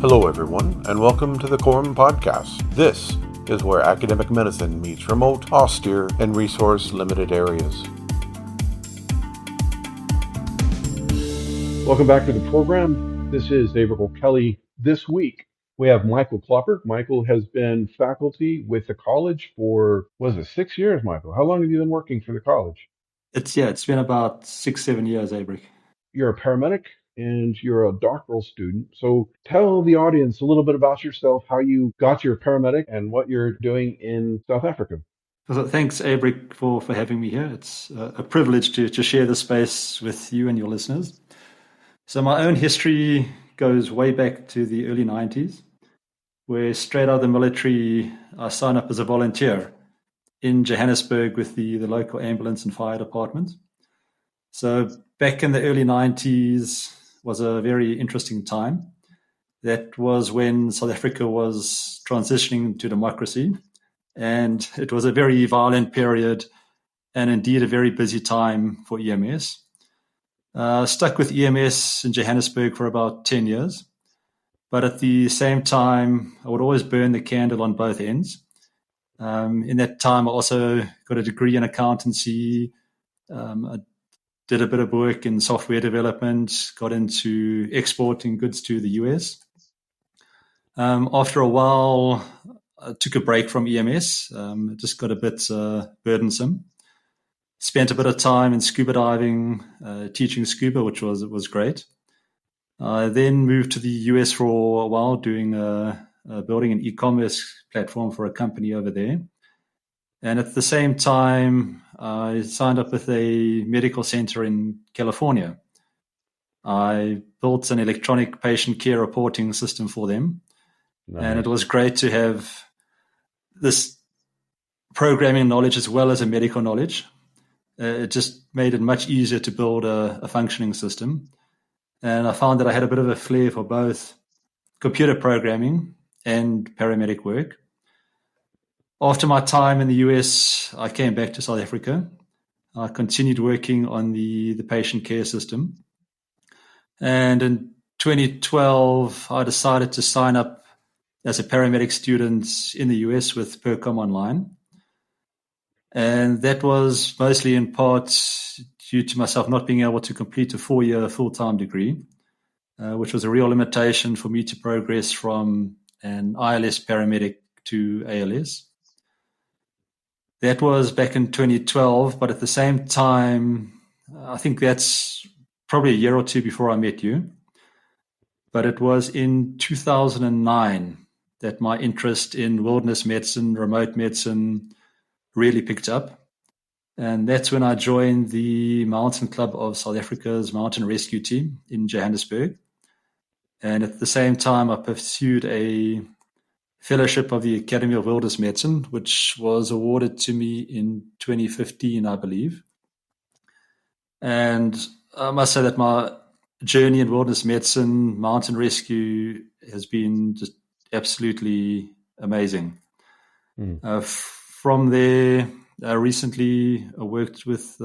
Hello, everyone, and welcome to the CoROM podcast. This is where academic medicine meets remote, austere, and resource-limited areas. Welcome back to the program. This is Aebhric Kelly. This week, we have Michael Klopper. Michael has been faculty with the college for, 6 years, Michael? How long have you been working for the college? It's been about 6-7 years, Aebhric. You're a paramedic and you're a doctoral student. So tell the audience a little bit about yourself, how you got your paramedic and what you're doing in South Africa. So thanks, Aebhric, for having me here. It's a privilege to share the space with you and your listeners. So my own history goes way back to the early 90s, where straight out of the military, I signed up as a volunteer in Johannesburg with the local ambulance and fire department. So back in the early 90s was a very interesting time. That was when South Africa was transitioning to democracy, and it was a very violent period and indeed a very busy time for EMS. Stuck with EMS in Johannesburg for about 10 years, but at the same time, I would always burn the candle on both ends. In that time, I also got a degree in accountancy. I did a bit of work in software development, got into exporting goods to the US. After a while, I took a break from EMS. It just got a bit burdensome. Spent a bit of time in scuba diving, teaching scuba, which was great. I then moved to the US for a while, building an e-commerce platform for a company over there. And at the same time, I signed up with a medical center in California. I built an electronic patient care reporting system for them. Nice. And it was great to have this programming knowledge as well as a medical knowledge. It just made it much easier to build a functioning system. And I found that I had a bit of a flair for both computer programming and paramedic work. After my time in the US, I came back to South Africa. I continued working on the patient care system. And in 2012, I decided to sign up as a paramedic student in the US with CoROM Online. And that was mostly in part due to myself not being able to complete a 4-year full-time degree, which was a real limitation for me to progress from an ILS paramedic to ALS. That was back in 2012, but at the same time, I think that's probably a year or two before I met you. But it was in 2009 that my interest in wilderness medicine, remote medicine, really picked up. And that's when I joined the Mountain Club of South Africa's Mountain Rescue Team in Johannesburg. And at the same time, I pursued a fellowship of the Academy of Wilderness Medicine, which was awarded to me in 2015, I believe. And I must say that my journey in wilderness medicine, mountain rescue, has been just absolutely amazing. From there, recently I worked with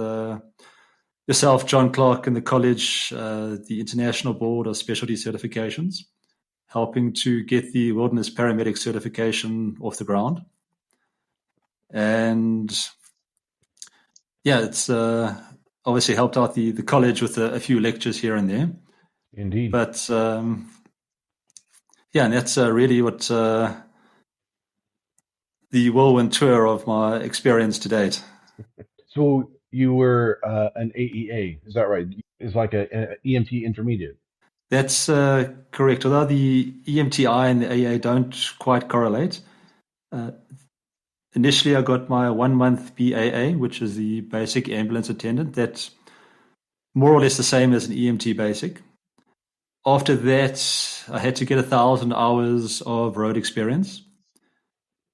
yourself, John Clark, in the college, the International Board of Specialty Certifications, helping to get the wilderness paramedic certification off the ground. And it's obviously helped out the college with a few lectures here and there. Indeed. But and that's really what the whirlwind tour of my experience to date. So you were an AEA, is that right? It's like an EMT intermediate. That's correct. Although the EMTI and the AEA don't quite correlate. Initially, I got my 1-month BAA, which is the basic ambulance attendant. That's more or less the same as an EMT basic. After that, I had to get 1,000 hours of road experience.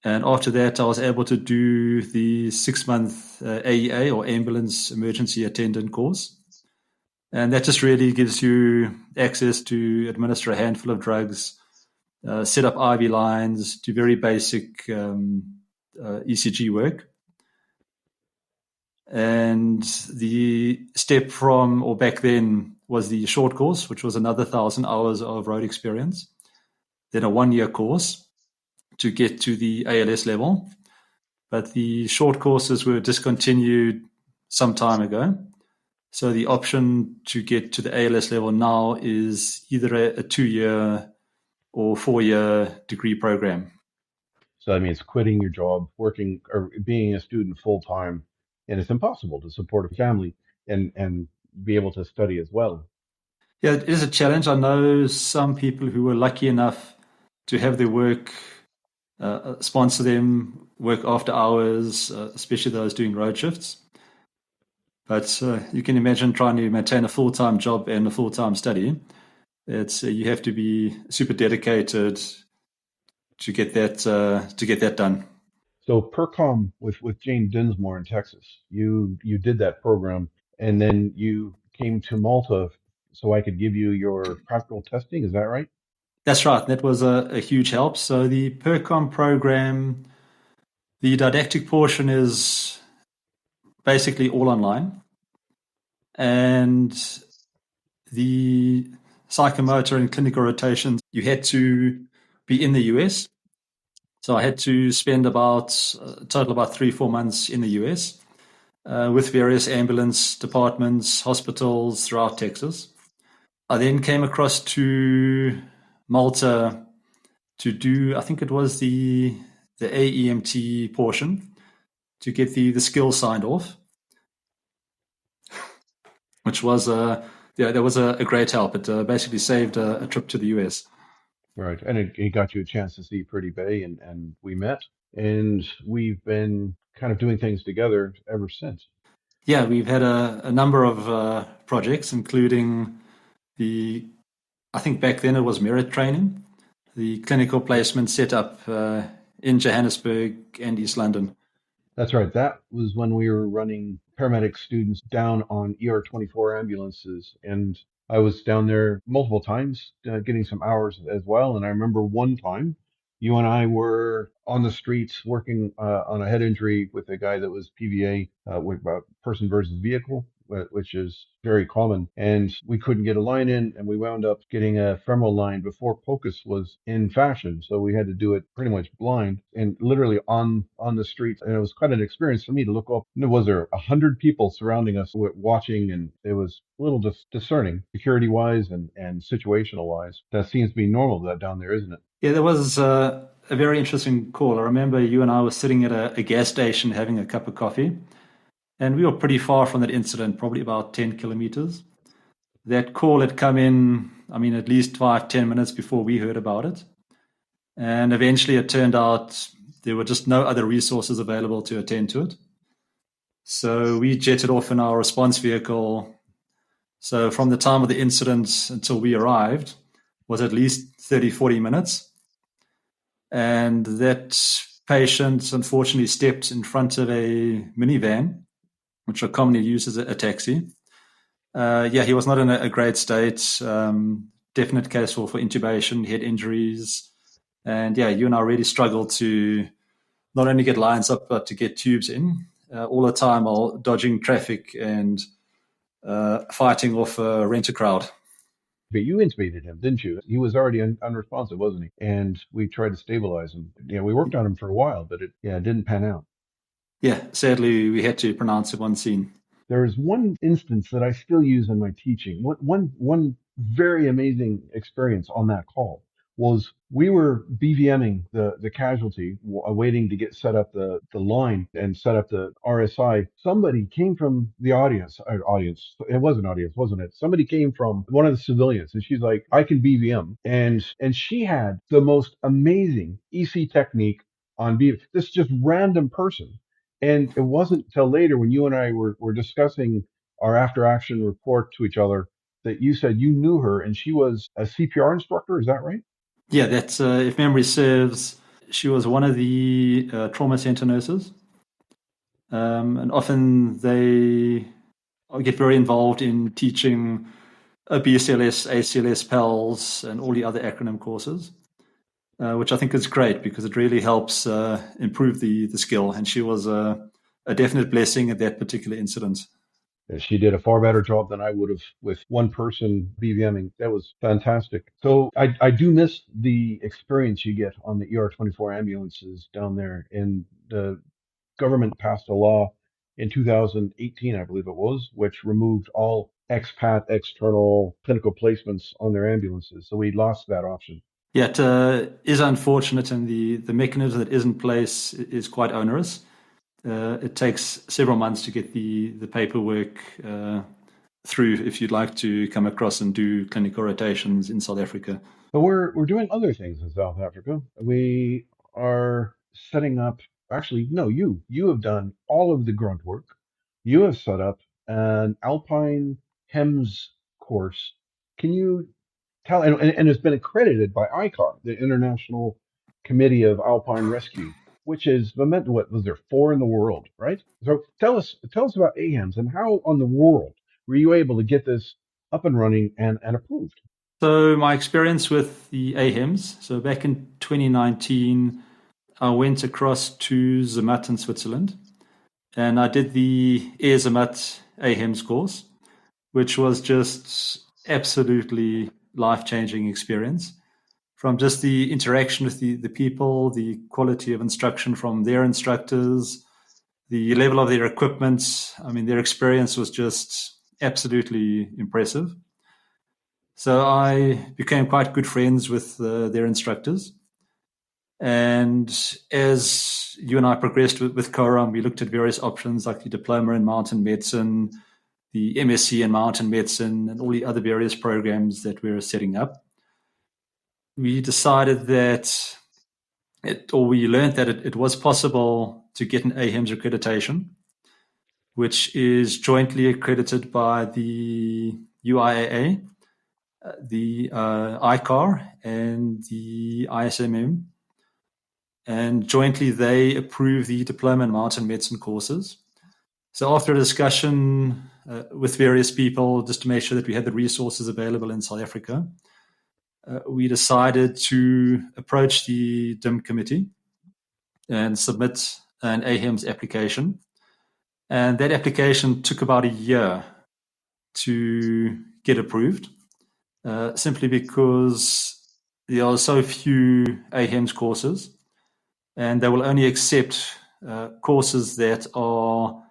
And after that, I was able to do the 6-month AEA, or Ambulance Emergency Attendant course. And that just really gives you access to administer a handful of drugs, set up IV lines, do very basic ECG work. And the step from, or back then, was the short course, which was another 1,000 hours of road experience. then a 1-year course to get to the ALS level. But the short courses were discontinued some time ago. So the option to get to the ALS level now is either a 2-year or 4-year degree program. So that means quitting your job, working or being a student full time, and it's impossible to support a family and be able to study as well. Yeah, it is a challenge. I know some people who were lucky enough to have their work sponsor them, work after hours, especially those doing road shifts. But you can imagine trying to maintain a full-time job and a full-time study. It's you have to be super dedicated to get that done. So PERCOM with Jane Dinsmore in Texas, you did that program, and then you came to Malta so I could give you your practical testing. Is that right? That's right. That was a huge help. So the PERCOM program, the didactic portion is basically all online, and the psychomotor and clinical rotations, you had to be in the US. So I had to spend about a total about 3-4 months in the US with various ambulance departments, hospitals throughout Texas. I then came across to Malta to do, I think it was the AEMT portion to get the skills signed off, which was that was a great help. It basically saved a trip to the US. Right. And it got you a chance to see Pretty Bay, and we met, and we've been kind of doing things together ever since. Yeah, we've had a number of projects, including I think back then it was merit training, the clinical placement set up in Johannesburg and East London. That's right. That was when we were running paramedic students down on ER 24 ambulances. And I was down there multiple times getting some hours as well. And I remember one time you and I were on the streets working on a head injury with a guy that was PVA with about person versus vehicle, which is very common. And we couldn't get a line in, and we wound up getting a femoral line before POCUS was in fashion. So we had to do it pretty much blind and literally on the streets. And it was quite an experience for me to look up. Was there 100 people surrounding us watching? And it was a little discerning, security wise and situational wise. That seems to be normal that down there, isn't it? Yeah, there was a very interesting call. I remember you and I were sitting at a gas station having a cup of coffee, and we were pretty far from that incident, probably about 10 kilometers. That call had come in, I mean, at least 5-10 minutes before we heard about it. And eventually it turned out there were just no other resources available to attend to it. So we jetted off in our response vehicle. So from the time of the incident until we arrived was at least 30-40 minutes. And that patient unfortunately stepped in front of a minivan, which are commonly used as a taxi. He was not in a great state. Definite case for intubation, head injuries. And you and I really struggled to not only get lines up, but to get tubes in all the time while dodging traffic and fighting off a rent-a-crowd. But you intubated him, didn't you? He was already unresponsive, wasn't he? And we tried to stabilize him. Yeah, we worked on him for a while, but it didn't pan out. Yeah, sadly, we had to pronounce him on scene. There is one instance that I still use in my teaching. One very amazing experience on that call was we were BVMing the casualty, waiting to get set up the line and set up the RSI. Somebody came from the audience. It was an audience, wasn't it? Somebody came from one of the civilians, and she's like, "I can BVM," and she had the most amazing EC technique on BVM. This just random person. And it wasn't till later when you and I were discussing our after action report to each other that you said you knew her and she was a CPR instructor. Is that right? Yeah, that's, if memory serves, she was one of the trauma center nurses. And often they get very involved in teaching BCLS, ACLS, PALS, and all the other acronym courses, which I think is great because it really helps improve the skill. And she was a definite blessing at that particular incident. She did a far better job than I would have with one person BVMing. That was fantastic. So I do miss the experience you get on the ER-24 ambulances down there. And the government passed a law in 2018, I believe it was, which removed all expat external clinical placements on their ambulances. So we lost that option. Yeah, it is unfortunate, and the mechanism that is in place is quite onerous. It takes several months to get the paperwork through if you'd like to come across and do clinical rotations in South Africa. But we're doing other things in South Africa. We are setting up. Actually, no, you have done all of the grunt work. You have set up an Alpine HEMS course. Can you tell? And it's been accredited by ICAR, the International Committee of Alpine Rescue, which is what was there, four in the world, right? So tell us about AHEMS and how on the world were you able to get this up and running and approved? So my experience with the AHEMS, so back in 2019, I went across to Zermatt in Switzerland, and I did the Air Zermatt AHEMS course, which was just absolutely life-changing experience. From just the interaction with the people, the quality of instruction from their instructors, the level of their equipment. I mean, their experience was just absolutely impressive. So I became quite good friends with their instructors. And as you and I progressed with CoROM, we looked at various options like the Diploma in Mountain Medicine, the MSc in Mountain Medicine, and all the other various programs that we were setting up. We decided that we learned that it was possible to get an AHEMS accreditation, which is jointly accredited by the UIAA, the ICAR, and the ISMM. And jointly they approve the Diploma in Mountain Medicine courses. So after a discussion with various people, just to make sure that we had the resources available in South Africa, we decided to approach the DIM committee and submit an AHEMS application. And that application took about a year to get approved, simply because there are so few AHEMS courses, and they will only accept courses that are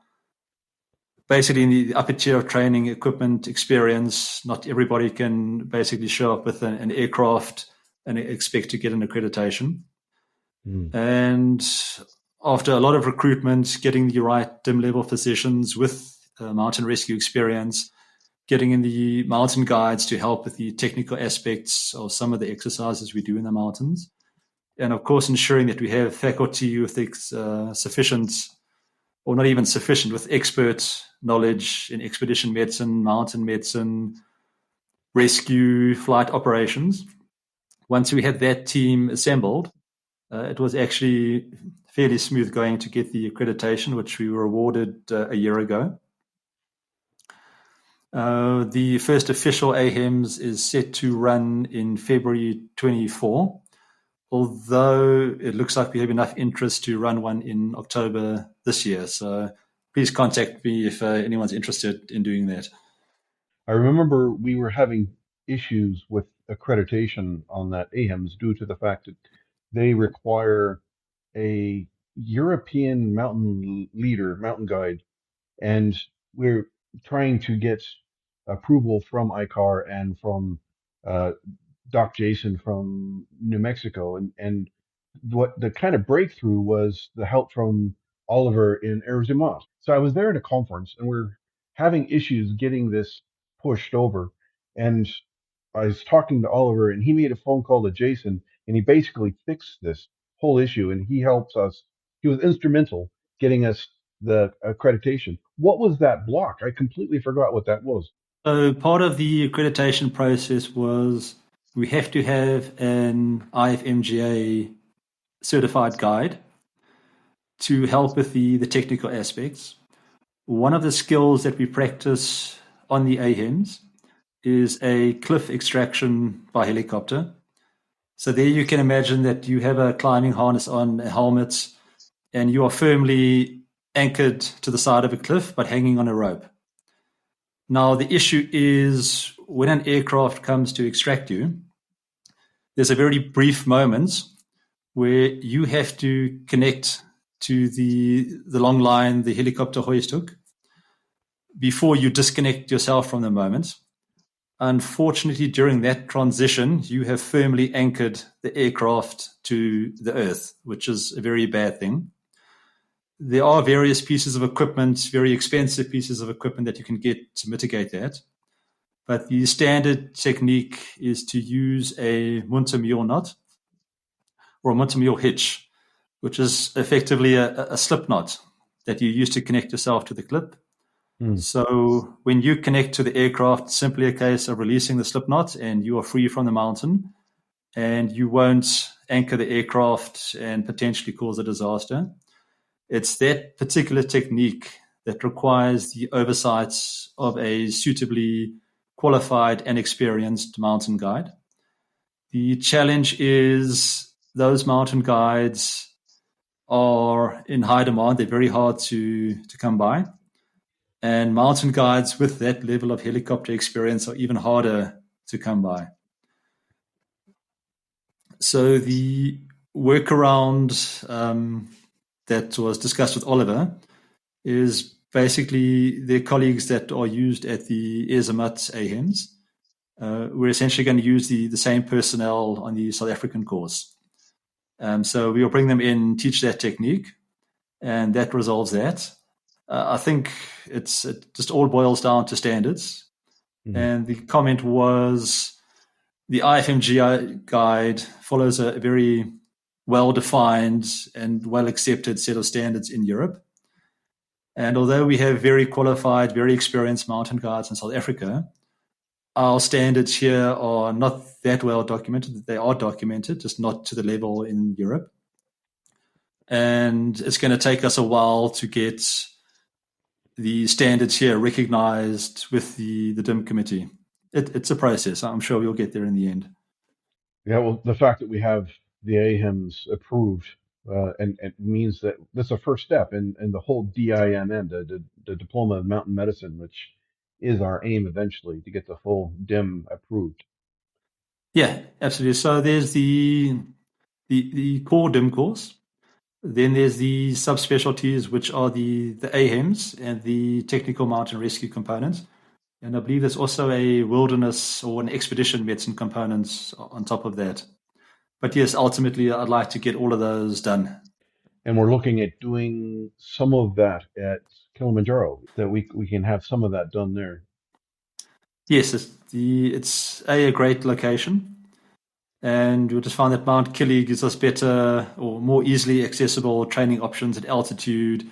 basically in the upper tier of training, equipment, experience. Not everybody can basically show up with an aircraft and expect to get an accreditation. And after a lot of recruitment, getting the right DIM level physicians with mountain rescue experience, getting in the mountain guides to help with the technical aspects of some of the exercises we do in the mountains, and of course ensuring that we have faculty with sufficient, or not even sufficient, with expert knowledge in expedition medicine, mountain medicine, rescue, flight operations. Once we had that team assembled, it was actually fairly smooth going to get the accreditation, which we were awarded a year ago. The first official AHEMS is set to run in February 24, although it looks like we have enough interest to run one in October this year. So please contact me if anyone's interested in doing that. I remember we were having issues with accreditation on that AHEMS due to the fact that they require a European mountain leader, mountain guide, and we're trying to get approval from ICAR and from Doc Jason from New Mexico, and what the kind of breakthrough was the help from Oliver in Arizona. So I was there at a conference, and we're having issues getting this pushed over, and I was talking to Oliver, and he made a phone call to Jason, and he basically fixed this whole issue, and he helps us. He was instrumental getting us the accreditation. What was that block? I completely forgot what that was. So part of the accreditation process was we have to have an IFMGA certified guide to help with the technical aspects. One of the skills that we practice on the AHEMS is a cliff extraction by helicopter. So there you can imagine that you have a climbing harness on, a helmet, and you are firmly anchored to the side of a cliff but hanging on a rope. Now, the issue is when an aircraft comes to extract you, there's a very brief moment where you have to connect to the long line the helicopter hoist hook before you disconnect yourself from the moment. Unfortunately, during that transition, you have firmly anchored the aircraft to the earth, which is a very bad thing. There are various pieces of equipment, very expensive pieces of equipment that you can get to mitigate that. But the standard technique is to use a Muntermule knot or a Muntermule hitch, which is effectively a slip knot that you use to connect yourself to the clip. So when you connect to the aircraft, simply a case of releasing the slip knot and you are free from the mountain, and you won't anchor the aircraft and potentially cause a disaster. It's that particular technique that requires the oversight of a suitably qualified and experienced mountain guide. The challenge is those mountain guides are in high demand. They're very hard to come by. And mountain guides with that level of helicopter experience are even harder to come by. So the workaround that was discussed with Oliver is basically their colleagues that are used at the Airzamat AHEMS. We're essentially going to use the same personnel on the South African course. So we'll bring them in, teach that technique, and that resolves that. I think it just all boils down to standards. And the comment was the IFMG guide follows a very well-defined and well-accepted set of standards in Europe. And although we have very qualified, very experienced mountain guides in South Africa, our standards here are not that well documented. They are documented, just not to the level in Europe. And it's going to take us a while to get the standards here recognized with the DIM committee. It's a process. I'm sure we'll get there in the end. Yeah, well, the fact that we have the AHEMS approved and it means that that's a first step in the whole DIMM, the Diploma of Mountain Medicine, which is our aim eventually to get the full DIM approved. Yeah, absolutely. So there's the core DIM course. Then there's the subspecialties, which are the AHEMS and the technical mountain rescue components. And I believe there's also a wilderness or an expedition medicine component on top of that. But yes, ultimately, I'd like to get all of those done. And we're looking at doing some of that at Kilimanjaro, that we can have some of that done there. Yes, it's a great location. And we just found that Mount Kili gives us better or more easily accessible training options at altitude.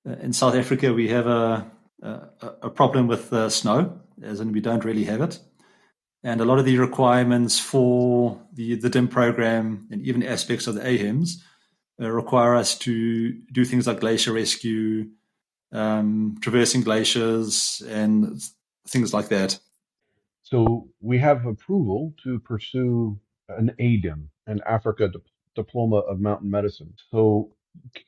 In South Africa, we have a problem with snow, as in we don't really have it. And a lot of the requirements for the DIM program and even aspects of the AHEMS require us to do things like glacier rescue, traversing glaciers, and things like that. So we have approval to pursue an ADIM, an Africa Diploma of Mountain Medicine. So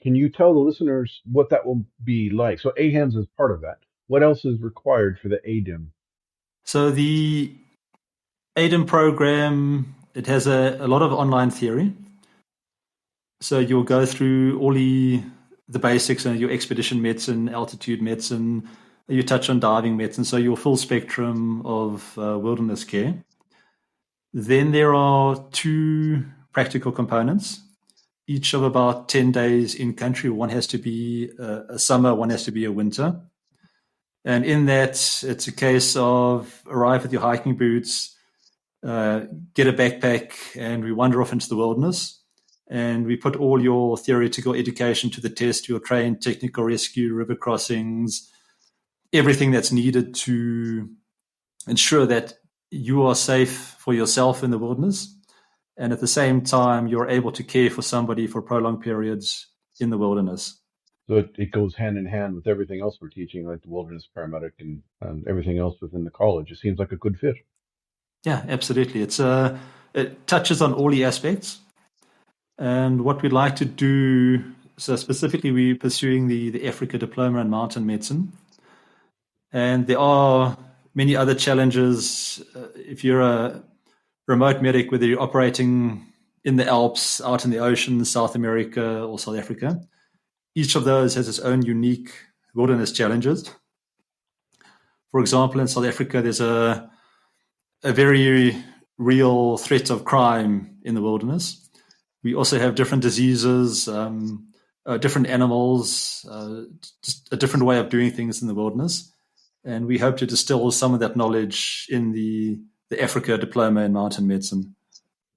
can you tell the listeners what that will be like? So AHEMS is part of that. What else is required for the ADIM? So the ADIM program, it has a lot of online theory. So you'll go through all the basics and your expedition medicine, altitude medicine, you touch on diving medicine, so your full spectrum of wilderness care. Then there are 2 practical components, each of about 10 days in country. One has to be a summer, one has to be a winter. And in that, it's a case of arrive with your hiking boots, get a backpack, and we wander off into the wilderness. And we put all your theoretical education to the test. You'll train technical rescue, river crossings, everything that's needed to ensure that you are safe for yourself in the wilderness. And at the same time, you're able to care for somebody for prolonged periods in the wilderness. So it goes hand in hand with everything else we're teaching, like the wilderness paramedic and everything else within the college. It seems like a good fit. Yeah, absolutely. It touches on all the aspects. And what we'd like to do, so specifically we're pursuing the Africa Diploma in Mountain Medicine. And there are many other challenges. If you're a remote medic, whether you're operating in the Alps, out in the ocean, South America or South Africa, each of those has its own unique wilderness challenges. For example, in South Africa, there's a very real threat of crime in the wilderness. We also have different diseases, different animals, just a different way of doing things in the wilderness. And we hope to distill some of that knowledge in the Africa Diploma in Mountain Medicine.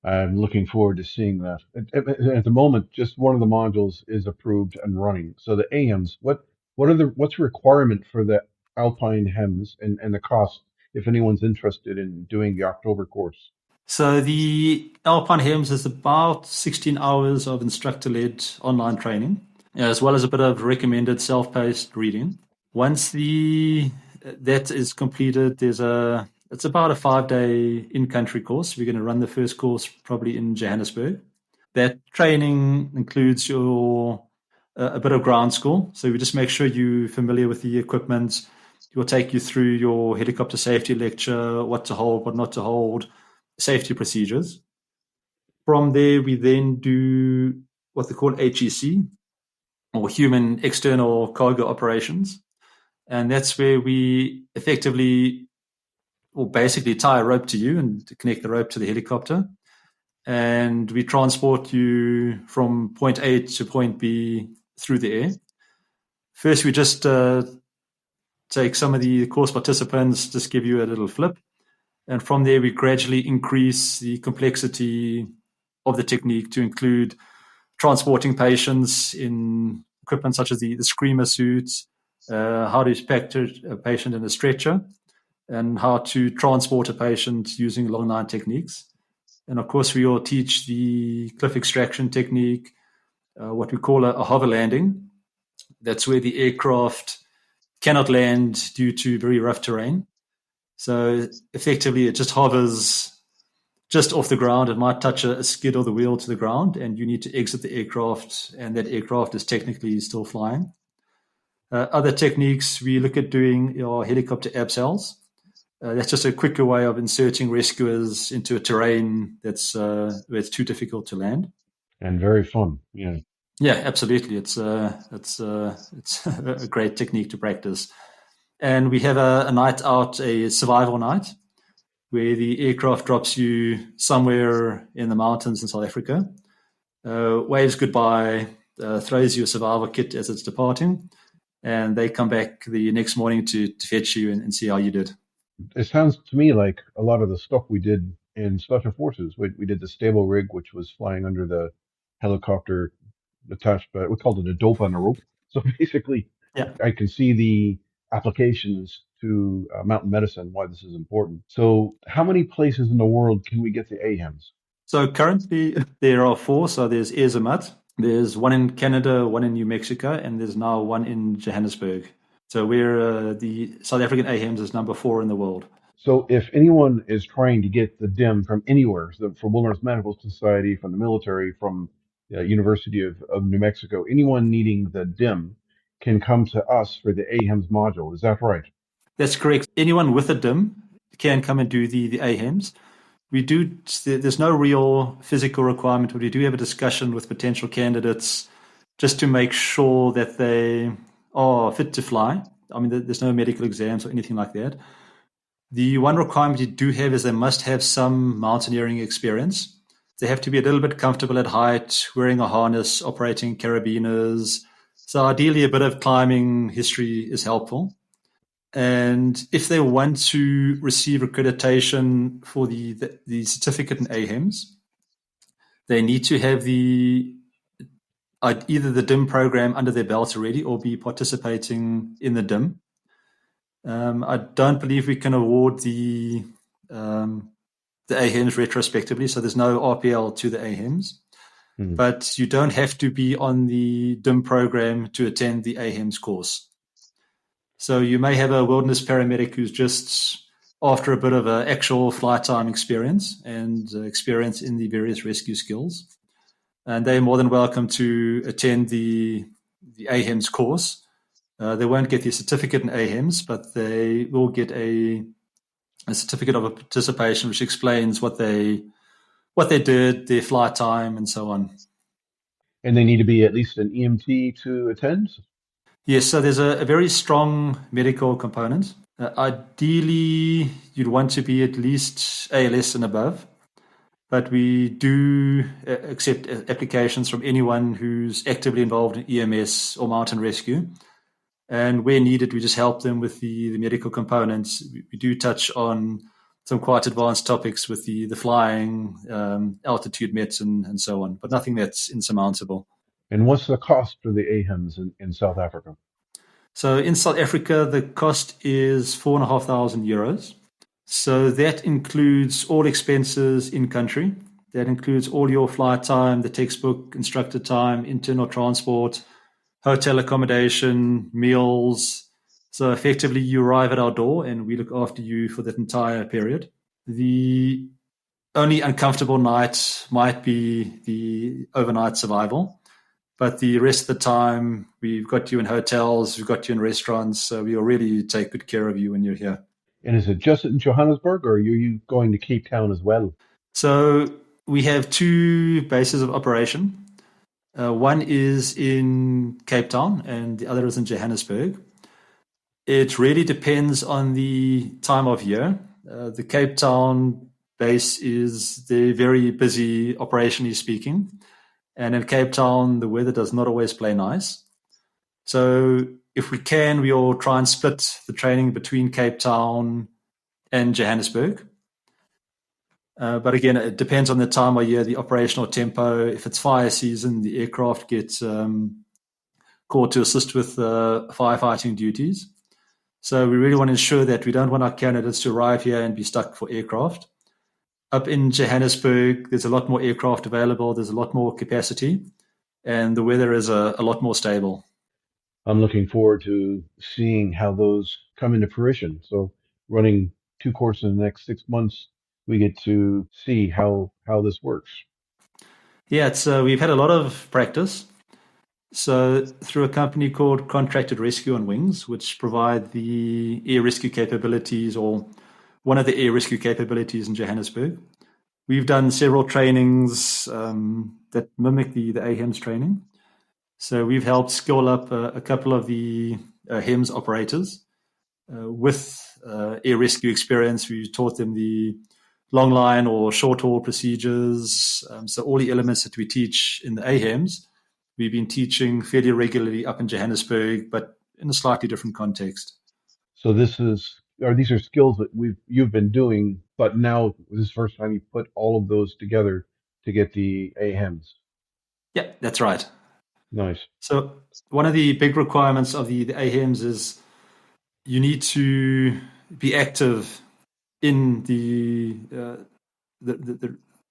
I'm looking forward to seeing that. At the moment, just one of the modules is approved and running. So the AHEMS, what's the requirement for the Alpine HEMS and the cost if anyone's interested in doing the October course? So the Alpine HEMS is about 16 hours of instructor-led online training, as well as a bit of recommended self-paced reading. Once that is completed, it's about a 5-day in-country course. We're going to run the first course probably in Johannesburg. That training includes a bit of ground school. So we just make sure you're familiar with the equipment. We'll take you through your helicopter safety lecture, what to hold, what not to hold, safety procedures. From there, we then do what they call HEC, or Human External Cargo Operations. And that's where we effectively, or basically, tie a rope to you and connect the rope to the helicopter. And we transport you from point A to point B through the air. First, we just take some of the course participants, just give you a little flip. And from there, we gradually increase the complexity of the technique to include transporting patients in equipment such as the screamer suits, how to pack a patient in a stretcher, and how to transport a patient using long line techniques. And of course, we will teach the cliff extraction technique, what we call a hover landing. That's where the aircraft cannot land due to very rough terrain. So effectively, it just hovers just off the ground. It might touch a skid or the wheel to the ground, and you need to exit the aircraft, and that aircraft is technically still flying. Other techniques we look at doing are helicopter abseils. That's just a quicker way of inserting rescuers into a terrain that's where it's too difficult to land. And very fun, yeah. Yeah, absolutely. It's a great technique to practice. And we have a night out, a survival night, where the aircraft drops you somewhere in the mountains in South Africa, waves goodbye, throws you a survival kit as it's departing, and they come back the next morning to fetch you and see how you did. It sounds to me like a lot of the stuff we did in Special Forces. We did the stable rig, which was flying under the helicopter attached, but we called it a dope on a rope. So basically, Yeah. I can see the applications to mountain medicine, why this is important. So how many places in the world can we get the AHEMS? So currently there are 4. So there's Aebhric, there's one in Canada, one in New Mexico, and there's now one in Johannesburg. So we're the South African AHEMS is number 4 in the world. So if anyone is trying to get the DIM from anywhere, so from Wilderness Medical Society, from the military, from the University of New Mexico, anyone needing the DIM can come to us for the AHEMS module. Is that right? That's correct. Anyone with a DIM can come and do the AHEMS. There's no real physical requirement, but we do have a discussion with potential candidates just to make sure that they are fit to fly. I mean, there's no medical exams or anything like that. The one requirement you do have is they must have some mountaineering experience. They have to be a little bit comfortable at height, wearing a harness, operating carabiners. So ideally, a bit of climbing history is helpful. And if they want to receive accreditation for the certificate in AHEMS, they need to have either the DIM program under their belt already or be participating in the DIM. I don't believe we can award the AHEMS retrospectively, so there's no RPL to the AHEMS. Mm-hmm. But you don't have to be on the DIM program to attend the AHEMS course. So you may have a wilderness paramedic who's just after a bit of an actual flight time experience and experience in the various rescue skills. And they're more than welcome to attend the AHEMS course. They won't get the certificate in AHEMS, but they will get a certificate of a participation, which explains what they did, their flight time, and so on. And they need to be at least an EMT to attend? Yes, so there's a very strong medical component. Ideally, you'd want to be at least ALS and above, but we do accept applications from anyone who's actively involved in EMS or mountain rescue. And where needed, we just help them with the medical components. We do touch on some quite advanced topics with the flying, altitude medicine, and so on, but nothing that's insurmountable. And what's the cost for the AHEMS in South Africa? So in South Africa, the cost is €4,500. So that includes all expenses in country. That includes all your flight time, the textbook, instructor time, internal transport, hotel accommodation, meals. So effectively, you arrive at our door and we look after you for that entire period. The only uncomfortable night might be the overnight survival, but the rest of the time, we've got you in hotels, we've got you in restaurants, so we'll really take good care of you when you're here. And is it just in Johannesburg, or are you going to Cape Town as well? So we have two bases of operation. One is in Cape Town and the other is in Johannesburg. It really depends on the time of year. The Cape Town base they're very busy operationally speaking. And in Cape Town, the weather does not always play nice. So if we can, we'll try and split the training between Cape Town and Johannesburg. But again, it depends on the time of year, the operational tempo. If it's fire season, the aircraft gets called to assist with firefighting duties. So we really want to ensure that we don't want our candidates to arrive here and be stuck for aircraft. Up in Johannesburg, there's a lot more aircraft available. There's a lot more capacity, and the weather is a lot more stable. I'm looking forward to seeing how those come into fruition. So running 2 courses in the next 6 months, we get to see how this works. Yeah, we've had a lot of practice. So through a company called Contracted Rescue on Wings, which provide the air rescue capabilities, or one of the air rescue capabilities in Johannesburg, we've done several trainings that mimic the AHEMS training. So we've helped skill up a couple of the AHEMS operators with air rescue experience. We taught them the long line or short haul procedures. So all the elements that we teach in the AHEMS, we've been teaching fairly regularly up in Johannesburg, but in a slightly different context. So these are skills that you've been doing, but now this is the first time you put all of those together to get the AHEMS. Yeah, that's right. Nice. So one of the big requirements of the AHEMS is you need to be active in the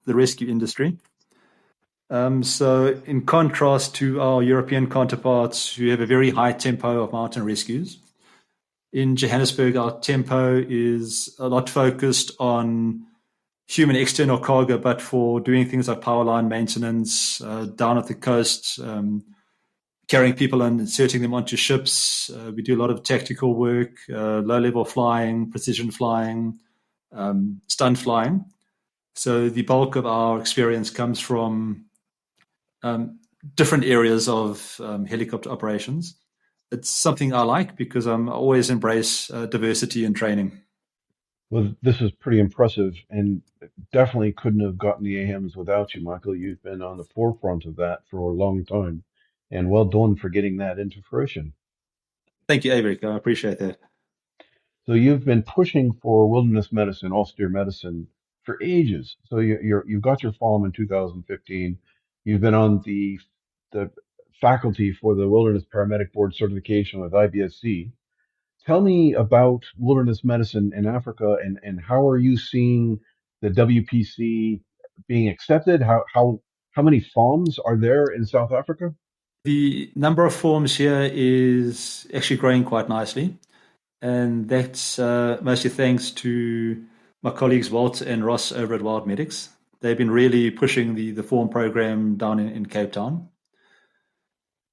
rescue industry. So in contrast to our European counterparts who have a very high tempo of mountain rescues, in Johannesburg, our tempo is a lot focused on human external cargo, but for doing things like power line maintenance, down at the coast, carrying people and inserting them onto ships. We do a lot of tactical work, low-level flying, precision flying, stunt flying. So the bulk of our experience comes from different areas of helicopter operations. It's something I like because I always embrace diversity in training. Well, this is pretty impressive, and definitely couldn't have gotten the AHEMS without you, Michael. You've been on the forefront of that for a long time, and well done for getting that into fruition. Thank you, Aebhric. I appreciate that. So you've been pushing for wilderness medicine, austere medicine, for ages. So you've got your FAWM in 2015. You've been on the faculty for the Wilderness Paramedic Board certification with IBSC. Tell me about wilderness medicine in Africa, and how are you seeing the WPC being accepted? How many FAWMs are there in South Africa? The number of forms here is actually growing quite nicely. And that's mostly thanks to my colleagues Walt and Ross over at Wild Medics. They've been really pushing the FAWM program down in Cape Town.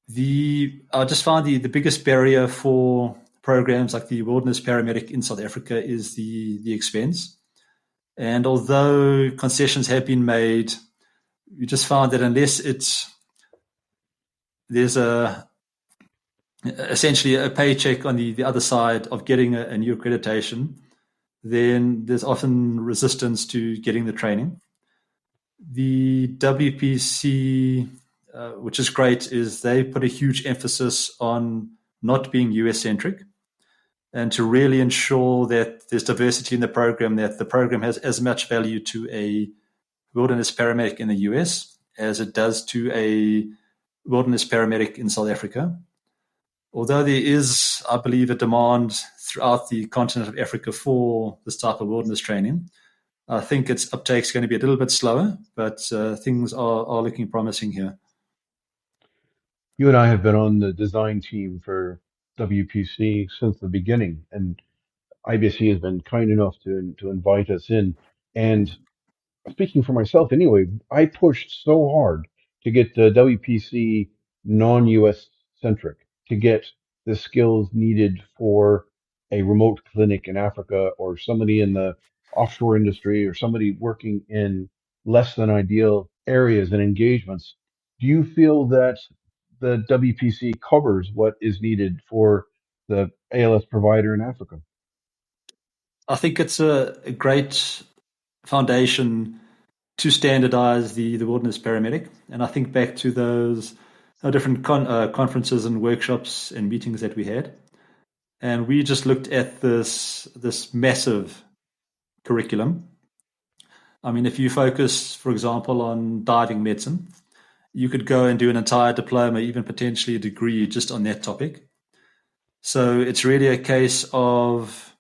I just found the biggest barrier for programs like the wilderness paramedic in South Africa is the expense. And although concessions have been made, you just found that unless there's essentially a paycheck on the other side of getting a new accreditation, then there's often resistance to getting the training. The WPC, which is great, is they put a huge emphasis on not being US-centric and to really ensure that there's diversity in the program, that the program has as much value to a wilderness paramedic in the US as it does to a wilderness paramedic in South Africa. Although there is, I believe, a demand throughout the continent of Africa for this type of wilderness training, I think its uptake is going to be a little bit slower, but things are looking promising here. You and I have been on the design team for WPC since the beginning, and IBC has been kind enough to invite us in. And speaking for myself anyway, I pushed so hard to get the WPC non-US centric, to get the skills needed for a remote clinic in Africa or somebody in the offshore industry or somebody working in less than ideal areas and engagements. Do you feel that the WPC covers what is needed for the ALS provider in Africa? I think it's a great foundation to standardize the wilderness paramedic. And I think back to those different conferences and workshops and meetings that we had. And we just looked at this massive curriculum. I mean, if you focus, for example, on diving medicine, you could go and do an entire diploma, even potentially a degree just on that topic. So it's really a case of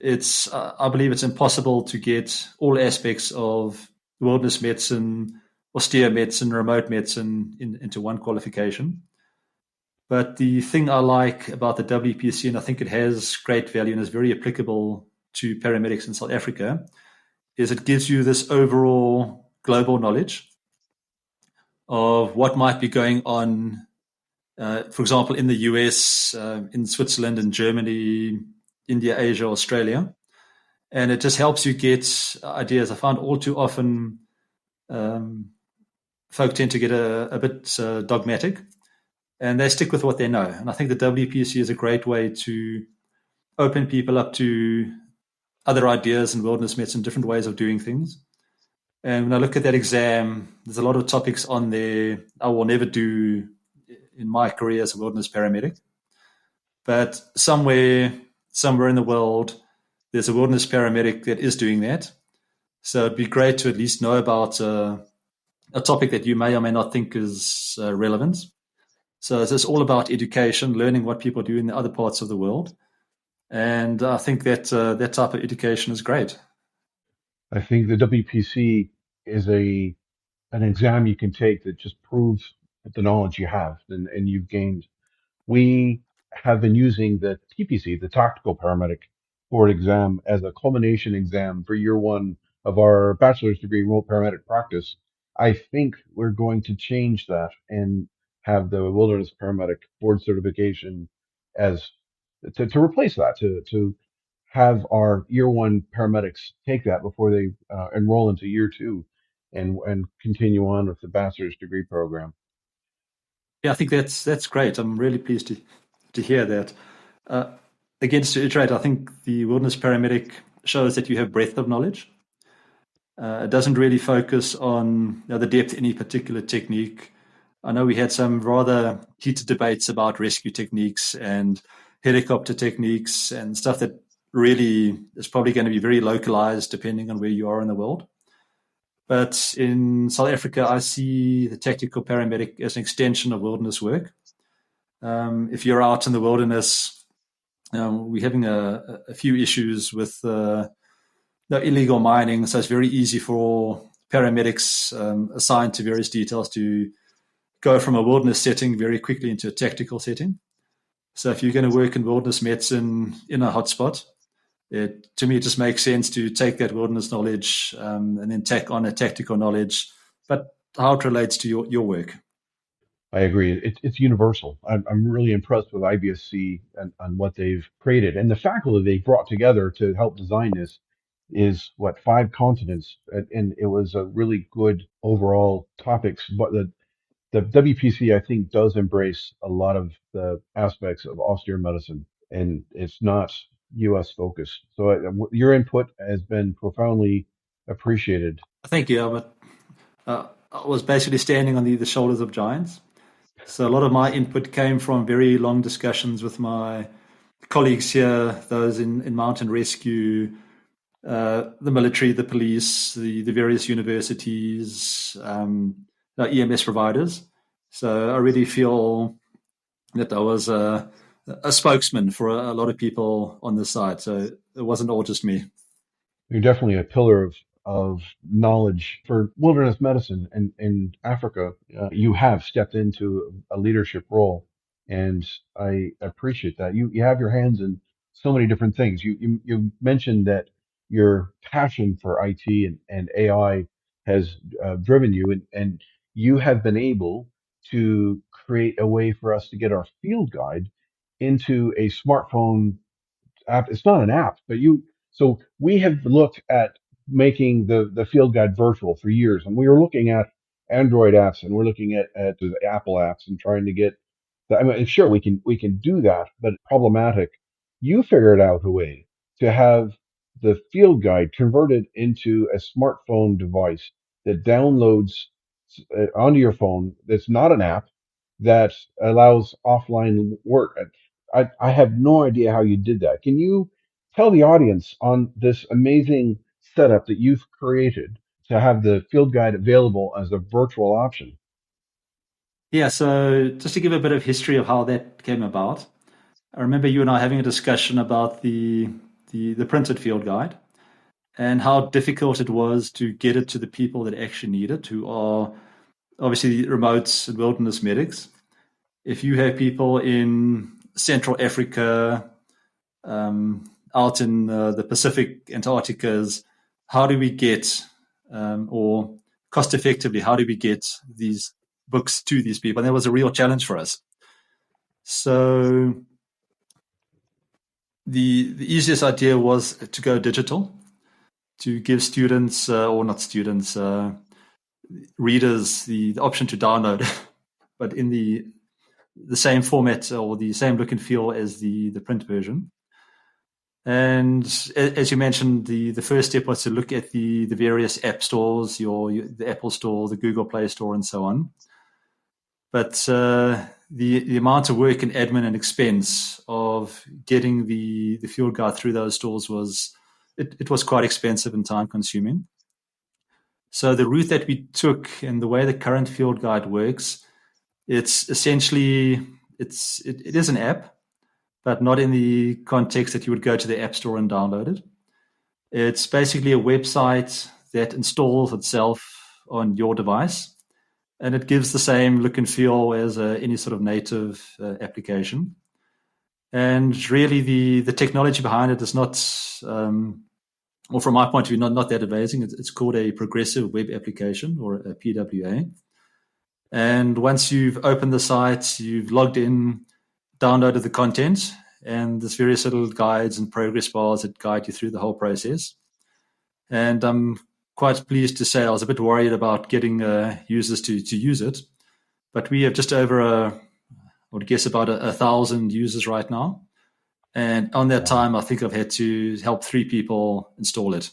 I believe it's impossible to get all aspects of wilderness medicine, austere medicine, remote medicine into one qualification. But the thing I like about the WPC, and I think it has great value and is very applicable to paramedics in South Africa, is it gives you this overall global knowledge of what might be going on, for example, in the US, in Switzerland, in Germany, India, Asia, Australia. And it just helps you get ideas. I find all too often folk tend to get a bit dogmatic and they stick with what they know. And I think the WPC is a great way to open people up to other ideas in wilderness medicine, different ways of doing things. And when I look at that exam, there's a lot of topics on there I will never do in my career as a wilderness paramedic. But somewhere in the world, there's a wilderness paramedic that is doing that. So it'd be great to at least know about a topic that you may or may not think is relevant. So it's all about education, learning what people do in the other parts of the world. And I think that that type of education is great. I think the WPC is an exam you can take that just proves the knowledge you have and you've gained. We have been using the TPC, the Tactical Paramedic Board exam, as a culmination exam for year one of our bachelor's degree remote paramedic practice. I think we're going to change that and have the Wilderness Paramedic Board certification as to replace that, to have our year one paramedics take that before they enroll into year two and continue on with the bachelor's degree program. Yeah, I think that's great. I'm really pleased to hear that. Again, to iterate, I think the wilderness paramedic shows that you have breadth of knowledge. It doesn't really focus on the depth in any particular technique. I know we had some rather heated debates about rescue techniques and helicopter techniques and stuff that really is probably going to be very localized depending on where you are in the world. But in South Africa, I see the tactical paramedic as an extension of wilderness work. If you're out in the wilderness, we're having a few issues with illegal mining, so it's very easy for paramedics assigned to various details to go from a wilderness setting very quickly into a tactical setting. So if you're going to work in wilderness medicine in a hotspot, to me, it just makes sense to take that wilderness knowledge and then tack on a tactical knowledge, but how it relates to your work. I agree. It's universal. I'm really impressed with IBSC and what they've created. And the faculty they brought together to help design this is what, 5 continents. And it was a really good overall topics. But the WPC, I think, does embrace a lot of the aspects of austere medicine, and it's not US focused. So your input has been profoundly appreciated. Thank you, Albert. I was basically standing on the shoulders of giants. So a lot of my input came from very long discussions with my colleagues here, those in mountain rescue, the military, the police, the various universities, EMS providers. So I really feel that I was a spokesman for a lot of people on this side. So it wasn't all just me. You're definitely a pillar of knowledge for wilderness medicine. And in Africa, you have stepped into a leadership role, and I appreciate that. You have your hands in so many different things. You mentioned that your passion for IT and AI has driven you, and you have been able to create a way for us to get our field guide into a smartphone app. It's not an app, but so we have looked at making the field guide virtual for years, and we were looking at Android apps and we're looking at the Apple apps and trying to get that. I mean, sure, we can do that, but problematic. You figured out a way to have the field guide converted into a smartphone device that downloads onto your phone. That's not an app that allows offline work. I have no idea how you did that. Can you tell the audience on this amazing setup that you've created to have the field guide available as a virtual option? Yeah, so just to give a bit of history of how that came about, I remember you and I having a discussion about the printed field guide and how difficult it was to get it to the people that actually need it, who are obviously remote and wilderness medics. If you have people in Central Africa, out in the Pacific, Antarcticas, how do we get, or cost effectively, how do we get these books to these people? And that was a real challenge for us. So the easiest idea was to go digital, to give students, or not students, readers the option to download, but in the same format or the same look and feel as the print version. And as you mentioned, the first step was to look at the various app stores, the Apple Store, the Google Play Store, and so on. But the amount of work and admin and expense of getting the field guide through those stores was quite expensive and time consuming. So the route that we took and the way the current field guide works, it's essentially it is an app, but not in the context that you would go to the App Store and download it. It's basically a website that installs itself on your device, and it gives the same look and feel as any sort of native application. And really, the technology behind it is not, or from my point of view, not that amazing. It's called a progressive web application, or a PWA. And once you've opened the site, you've logged in, downloaded the content, and there's various little guides and progress bars that guide you through the whole process. And I'm quite pleased to say I was a bit worried about getting users to use it, but we have just over I would guess about 1,000 users right now. And on that time, I think I've had to help 3 people install it.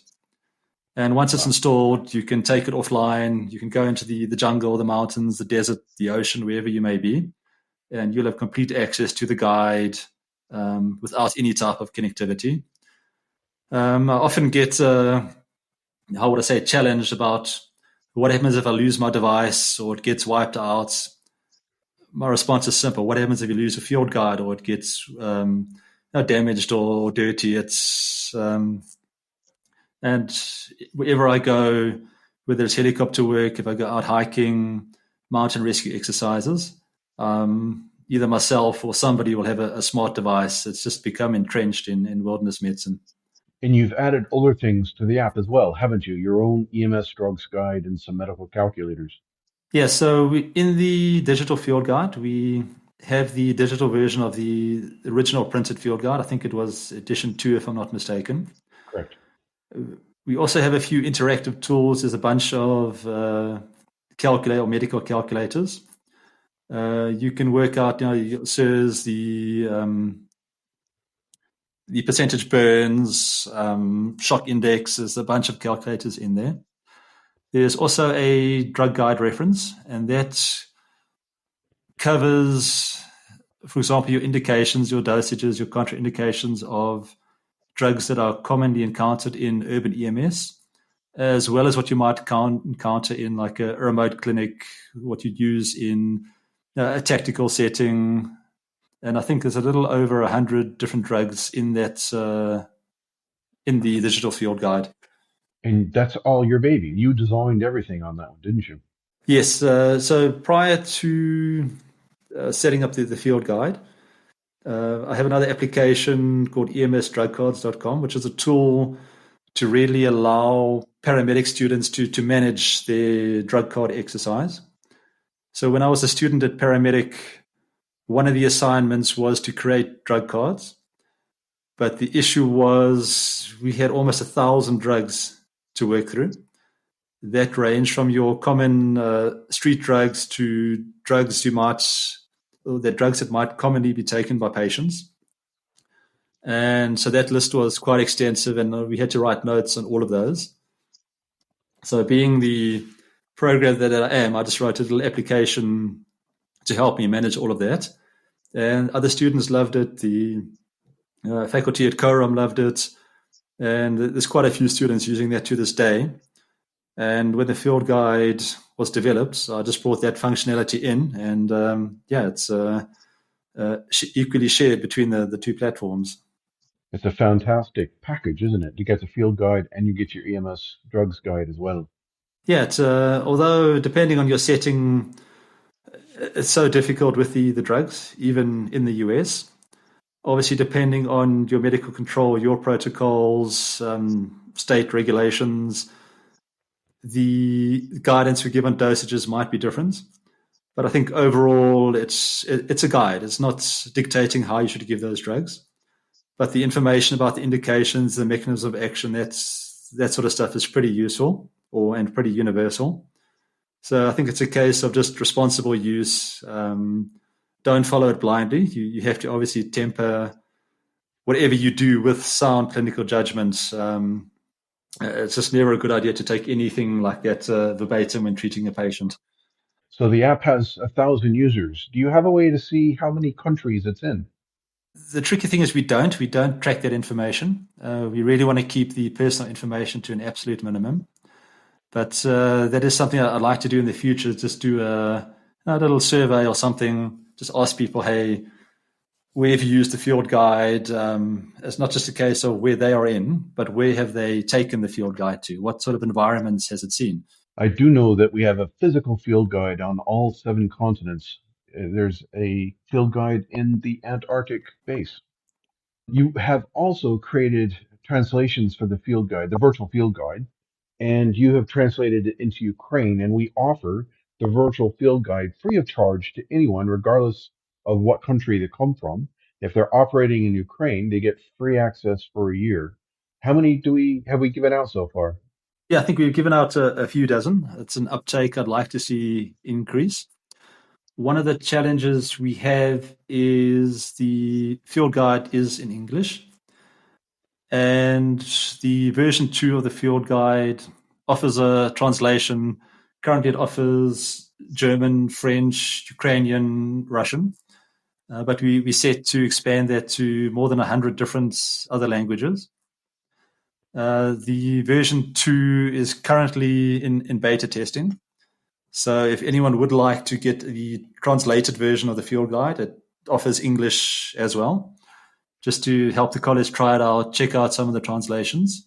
And once it's installed, you can take it offline. You can go into the jungle, the mountains, the desert, the ocean, wherever you may be, and you'll have complete access to the guide without any type of connectivity. I often get, how would I say, challenged about what happens if I lose my device or it gets wiped out. My response is simple. What happens if you lose a field guide or it gets damaged or dirty? It's and wherever I go, whether it's helicopter work, if I go out hiking, mountain rescue exercises, either myself or somebody will have a smart device. It's just become entrenched in wilderness medicine. And you've added other things to the app as well, haven't you? Your own EMS drugs guide and some medical calculators. Yeah, so in the digital field guide, we have the digital version of the original printed field guide. I think it was edition 2, if I'm not mistaken. Correct. We also have a few interactive tools. There's a bunch of medical calculators. You can work out, SIRS, the percentage burns, shock index. There's a bunch of calculators in there. There's also a drug guide reference, and that covers, for example, your indications, your dosages, your contraindications of drugs that are commonly encountered in urban EMS, as well as what you might encounter in like a remote clinic, what you'd use in a tactical setting. And I think there's a little over 100 different drugs in that in the digital field guide. And that's all your baby. You designed everything on that one, didn't you? Yes. So prior to setting up the field guide, I have another application called emsdrugcards.com, which is a tool to really allow paramedic students to manage their drug card exercise. So when I was a student at paramedic, one of the assignments was to create drug cards. But the issue was we had almost 1,000 drugs to work through. That range from your common street drugs to drugs drugs that might commonly be taken by patients. And so that list was quite extensive, and we had to write notes on all of those. So being the programmer that I am, I just wrote a little application to help me manage all of that. And other students loved it. The faculty at CoROM loved it. And there's quite a few students using that to this day. And when the field guide was developed, I just brought that functionality in. And it's equally shared between the two platforms. It's a fantastic package, isn't it? You get the field guide and you get your EMS drugs guide as well. Yeah, it's, although depending on your setting, it's so difficult with the drugs, even in the US. Obviously, depending on your medical control, your protocols, state regulations, the guidance we give on dosages might be different. But I think overall, it's a guide. It's not dictating how you should give those drugs. But the information about the indications, the mechanism of action, that sort of stuff is pretty useful and pretty universal. So I think it's a case of just responsible use. Don't follow it blindly. You have to obviously temper whatever you do with sound clinical judgment. It's just never a good idea to take anything like that verbatim when treating a patient. So the app has 1,000 users. Do you have a way to see how many countries it's in? The tricky thing is we don't track that information. We really want to keep the personal information to an absolute minimum. But that is something I'd like to do in the future, just do a little survey or something, just ask people, hey, where have you used the field guide? It's not just a case of where they are in, but where have they taken the field guide to? What sort of environments has it seen? I do know that we have a physical field guide on all 7 continents. There's a field guide in the Antarctic base. You have also created translations for the field guide, the virtual field guide, and you have translated it into Ukraine. And we offer the virtual field guide free of charge to anyone, regardless of what country they come from. If they're operating in Ukraine, they get free access for a year. How many have we given out so far? Yeah, I think we've given out a few dozen. It's an uptake I'd like to see increase. One of the challenges we have is the field guide is in English, and the version 2 of the field guide offers a translation. Currently, it offers German, French, Ukrainian, Russian, but we set to expand that to more than 100 different other languages. The version 2 is currently in beta testing. So if anyone would like to get the translated version of the field guide, it offers English as well, just to help the college try it out, check out some of the translations.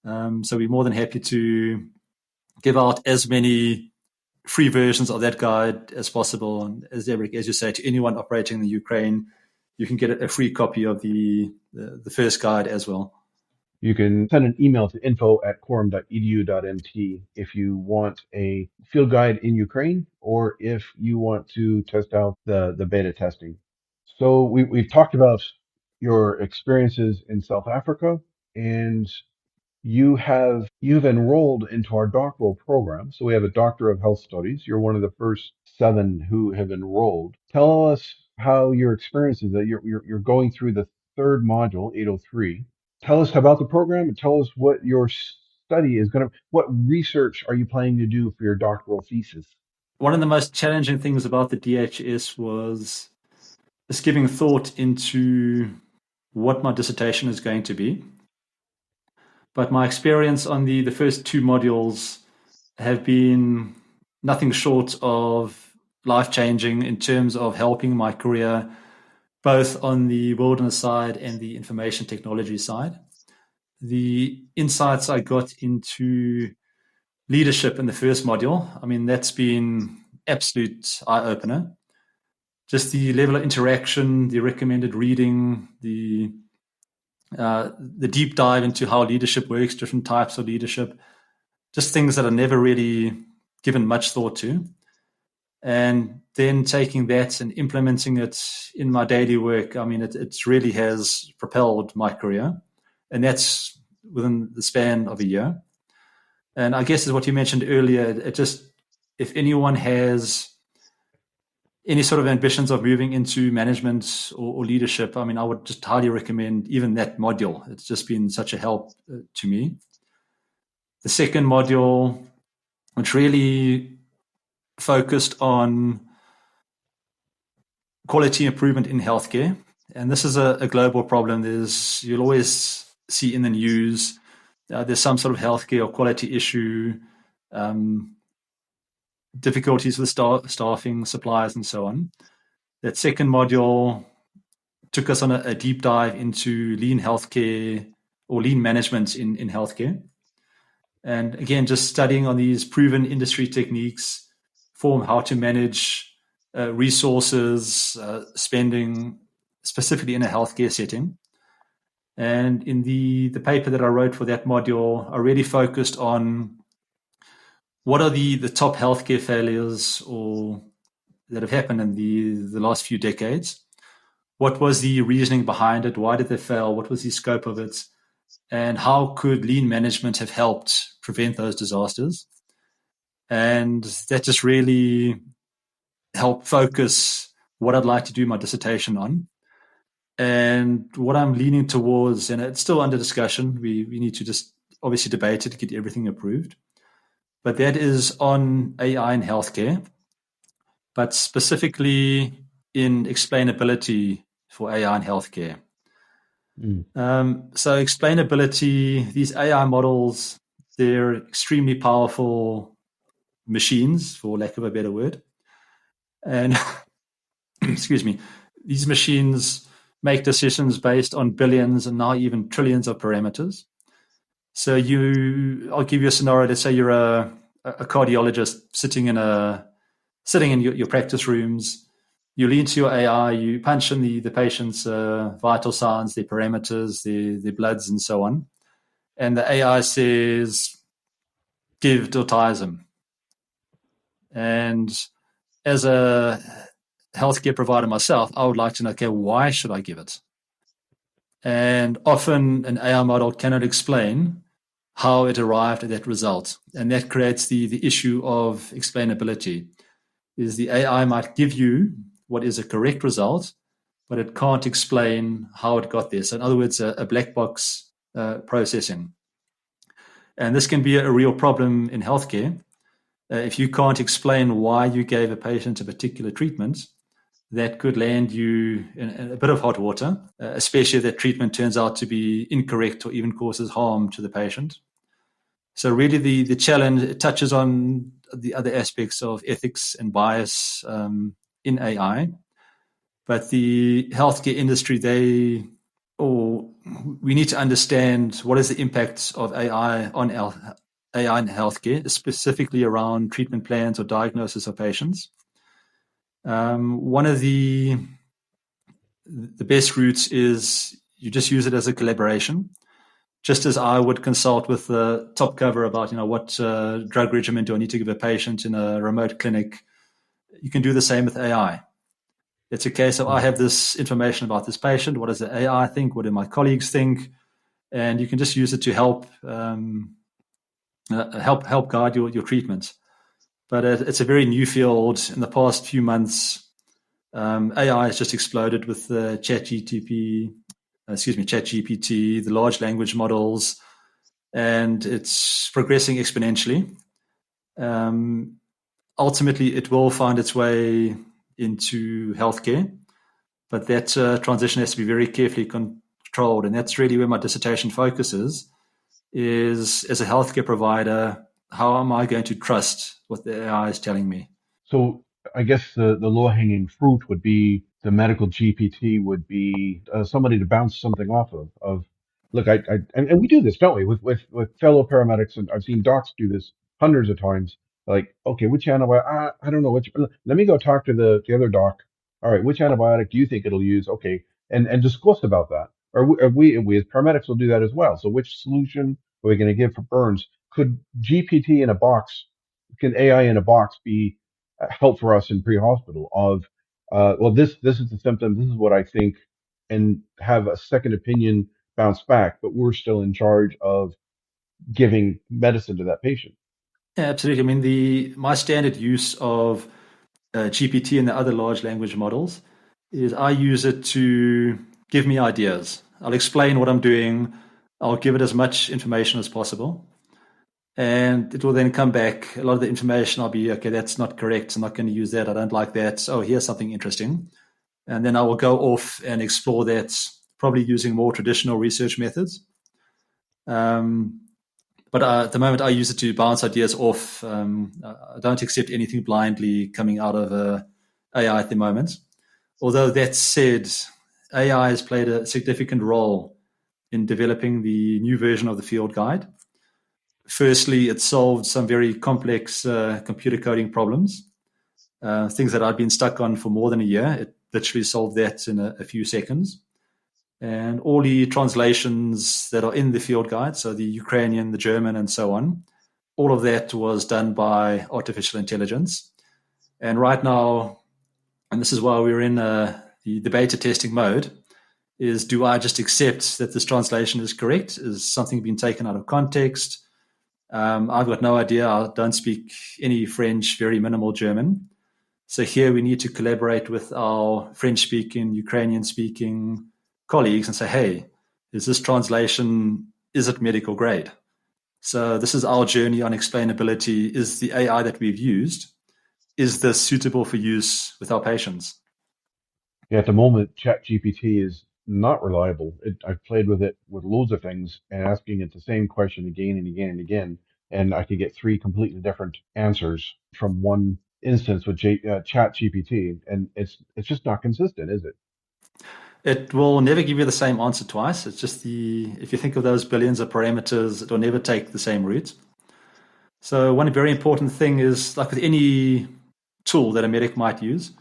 So we're more than happy to give out as many free versions of that guide as possible. And as Aebhric, as you say, to anyone operating in the Ukraine, you can get a free copy of the first guide as well. You can send an email to info@corom.edu.mt if you want a field guide in Ukraine or if you want to test out the beta testing. So we've talked about your experiences in South Africa, and you've enrolled into our doctoral program. So we have a Doctor of Health Studies. You're one of the first 7 who have enrolled. Tell us how your experience is that you're going through the third module, 803. Tell us about the program and tell us what your study is what research are you planning to do for your doctoral thesis? One of the most challenging things about the DHS was just giving thought into what my dissertation is going to be. But my experience on the first 2 modules have been nothing short of life-changing in terms of helping my career, both on the wilderness side and the information technology side. The insights I got into leadership in the first module, I mean, that's been absolute eye-opener. Just the level of interaction, the recommended reading, the deep dive into how leadership works, different types of leadership, just things that I never really given much thought to. And then taking that and implementing it in my daily work, I mean, it really has propelled my career. And that's within the span of a year. And I guess as what you mentioned earlier, it just, if anyone has any sort of ambitions of moving into management or leadership, I mean, I would just highly recommend even that module. It's just been such a help to me. The second module, which really focused on quality improvement in healthcare. And this is a global problem. You'll always see in the news, there's some sort of healthcare or quality issue, difficulties with staffing, supplies, and so on. That second module took us on a deep dive into lean healthcare or lean management in healthcare. And again, just studying on these proven industry techniques for how to manage resources, spending, specifically in a healthcare setting. And in the paper that I wrote for that module, I really focused on what are the top healthcare failures or that have happened in the last few decades. What was the reasoning behind it? Why did they fail? What was the scope of it? And how could lean management have helped prevent those disasters? And that just really helped focus what I'd like to do my dissertation on. And what I'm leaning towards, and it's still under discussion, we need to just obviously debate it to get everything approved, but that is on AI in healthcare, but specifically in explainability for AI in healthcare. So explainability, these AI models, they're extremely powerful machines, for lack of a better word. And excuse me, these machines make decisions based on billions and now even trillions of parameters. So I'll give you a scenario. Let's say you're a cardiologist sitting in your practice rooms. You lean to your AI, you punch in the patient's vital signs, their parameters, their bloods, and so on. And the AI says, give diltiazem. And as a healthcare provider myself, I would like to know, okay, why should I give it? And often an AI model cannot explain how it arrived at that result. And that creates the issue of explainability. Is the AI might give you what is a correct result, but it can't explain how it got there. So in other words, a black box processing. And this can be a real problem in healthcare. If you can't explain why you gave a patient a particular treatment, that could land you in a bit of hot water, especially if that treatment turns out to be incorrect or even causes harm to the patient. So really the challenge, it touches on the other aspects of ethics and bias in AI. But the healthcare industry, we need to understand what is the impact of AI on AI in healthcare, specifically around treatment plans or diagnosis of patients. One of the best routes is you just use it as a collaboration. just as I would consult with the top cover about, what drug regimen do I need to give a patient in a remote clinic, you can do the same with AI. It's a case of I have this information about this patient. What does the AI think? What do my colleagues think? And you can just use it to help guide your treatment. But it's a very new field. In the past few months, AI has just exploded with the ChatGPT, the large language models, and it's progressing exponentially. Ultimately, it will find its way into healthcare, but that transition has to be very carefully controlled, and that's really where my dissertation focuses. Is as a healthcare provider, how am I going to trust what the AI is telling me? So I guess the low-hanging fruit would be the medical GPT would be somebody to bounce something off of. Look, and we do this, don't we, with fellow paramedics, and I've seen docs do this hundreds of times. Like, okay, which antibiotic? I don't know which. Let me go talk to the other doc. All right, which antibiotic do you think it'll use? Okay, and discuss about that. Or we as paramedics will do that as well. So which solution are we going to give for burns? Could GPT in a box, can AI in a box be help for us in pre-hospital of well, this is the symptom, this is what I think, and have a second opinion bounce back, but we're still in charge of giving medicine to that patient. Yeah, absolutely. I mean, my standard use of GPT and the other large language models is I use it to give me ideas. I'll explain what I'm doing. I'll give it as much information as possible. And it will then come back. A lot of the information I'll be, okay, that's not correct. I'm not going to use that. I don't like that. Oh, here's something interesting. And then I will go off and explore that, probably using more traditional research methods. But at the moment, I use it to bounce ideas off. I don't accept anything blindly coming out of AI at the moment. Although that said, AI has played a significant role in developing the new version of the field guide. Firstly, it solved some very complex computer coding problems, things that I'd been stuck on for more than a year. It literally solved that in a few seconds. And all the translations that are in the field guide, so the Ukrainian, the German, and so on, all of that was done by artificial intelligence. And right now, and this is why we're in the beta testing mode, is do I just accept that this translation is correct? Is something being taken out of context? I've got no idea. I don't speak any French, very minimal German. So here we need to collaborate with our French-speaking, Ukrainian-speaking colleagues and say, hey, is this translation, is it medical grade? So this is our journey on explainability. Is the AI that we've used, is this suitable for use with our patients? Yeah, at the moment, ChatGPT is not reliable. I've played with it with loads of things and asking it the same question again and again and again, and I could get three completely different answers from one instance with ChatGPT, and it's just not consistent, is it? It will never give you the same answer twice. It's just if you think of those billions of parameters, it will never take the same route. So one very important thing is, like with any tool that a medic might use,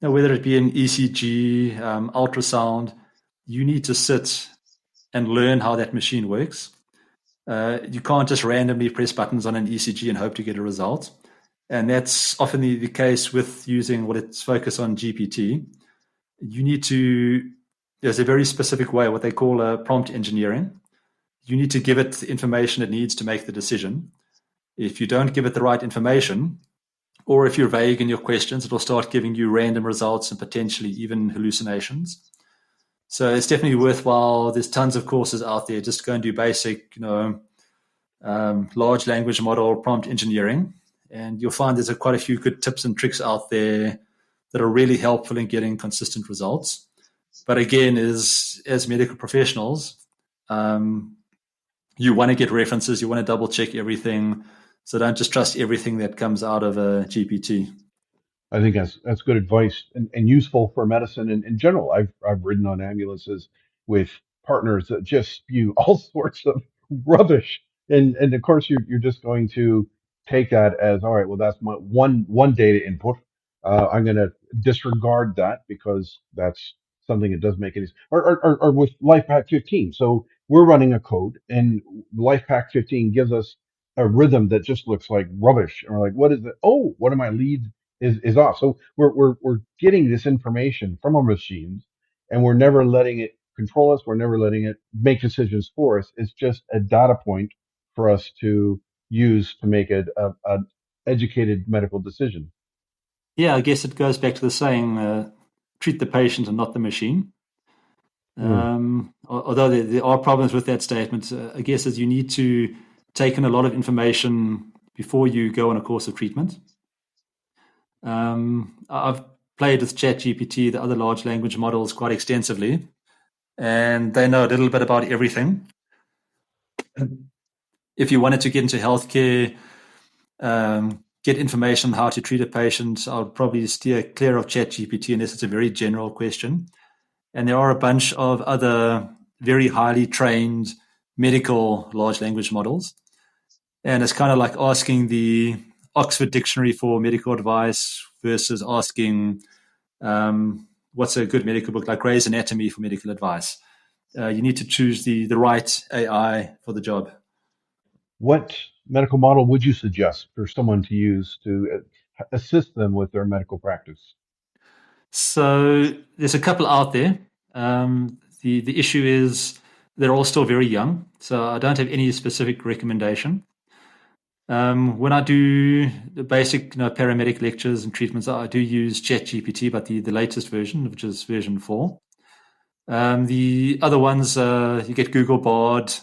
whether it be an ECG, ultrasound, you need to sit and learn how that machine works. You can't just randomly press buttons on an ECG and hope to get a result. And that's often the case with using what it's focused on GPT. You need to, there's a very specific way, what they call prompt engineering. You need to give it the information it needs to make the decision. If you don't give it the right information, or if you're vague in your questions, it will start giving you random results and potentially even hallucinations. So it's definitely worthwhile. There's tons of courses out there. Just go and do basic, large language model prompt engineering, and you'll find there's quite a few good tips and tricks out there that are really helpful in getting consistent results. But again, as medical professionals, you want to get references, you want to double check everything. So don't just trust everything that comes out of a GPT. I think that's good advice and useful for medicine in general. I've ridden on ambulances with partners that just spew all sorts of rubbish, and of course you're just going to take that as all right. Well, that's my one data input. I'm going to disregard that because that's something that doesn't make any. Or with Life at 15. So we're running a code, and LifePack 15 gives us a rhythm that just looks like rubbish. And we're like, what is it? Oh, one of my leads is off. So we're getting this information from our machines, and we're never letting it control us. We're never letting it make decisions for us. It's just a data point for us to use to make a educated medical decision. Yeah, I guess it goes back to the saying, treat the patient and not the machine. Mm. Although there are problems with that statement, I guess is you need to take in a lot of information before you go on a course of treatment. I've played with ChatGPT, the other large language models, quite extensively, and they know a little bit about everything. If you wanted to get into healthcare, get information on how to treat a patient, I would probably steer clear of ChatGPT unless it's a very general question. And there are a bunch of other very highly trained medical large language models. And it's kind of like asking the Oxford Dictionary for medical advice versus asking what's a good medical book like Gray's Anatomy for medical advice. You need to choose the right AI for the job. What medical model would you suggest for someone to use to assist them with their medical practice? So there's a couple out there. The issue is they're all still very young, so I don't have any specific recommendation. When I do the basic paramedic lectures and treatments, I do use ChatGPT, but the latest version, which is version 4. The other ones, you get Google Bard.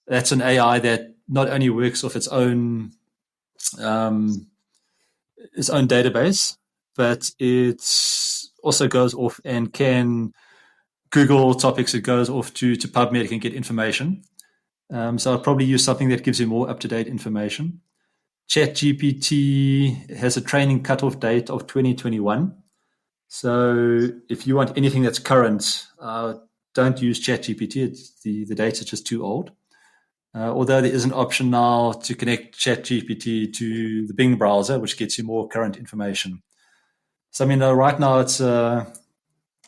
That's an AI that not only works off um, its own database, but it also goes off and can Google topics. It goes off to PubMed and get information. So I'll probably use something that gives you more up-to-date information. ChatGPT has a training cutoff date of 2021. So if you want anything that's current, don't use ChatGPT. The data is just too old. Although there is an option now to connect ChatGPT to the Bing browser, which gets you more current information. So I mean, right now there's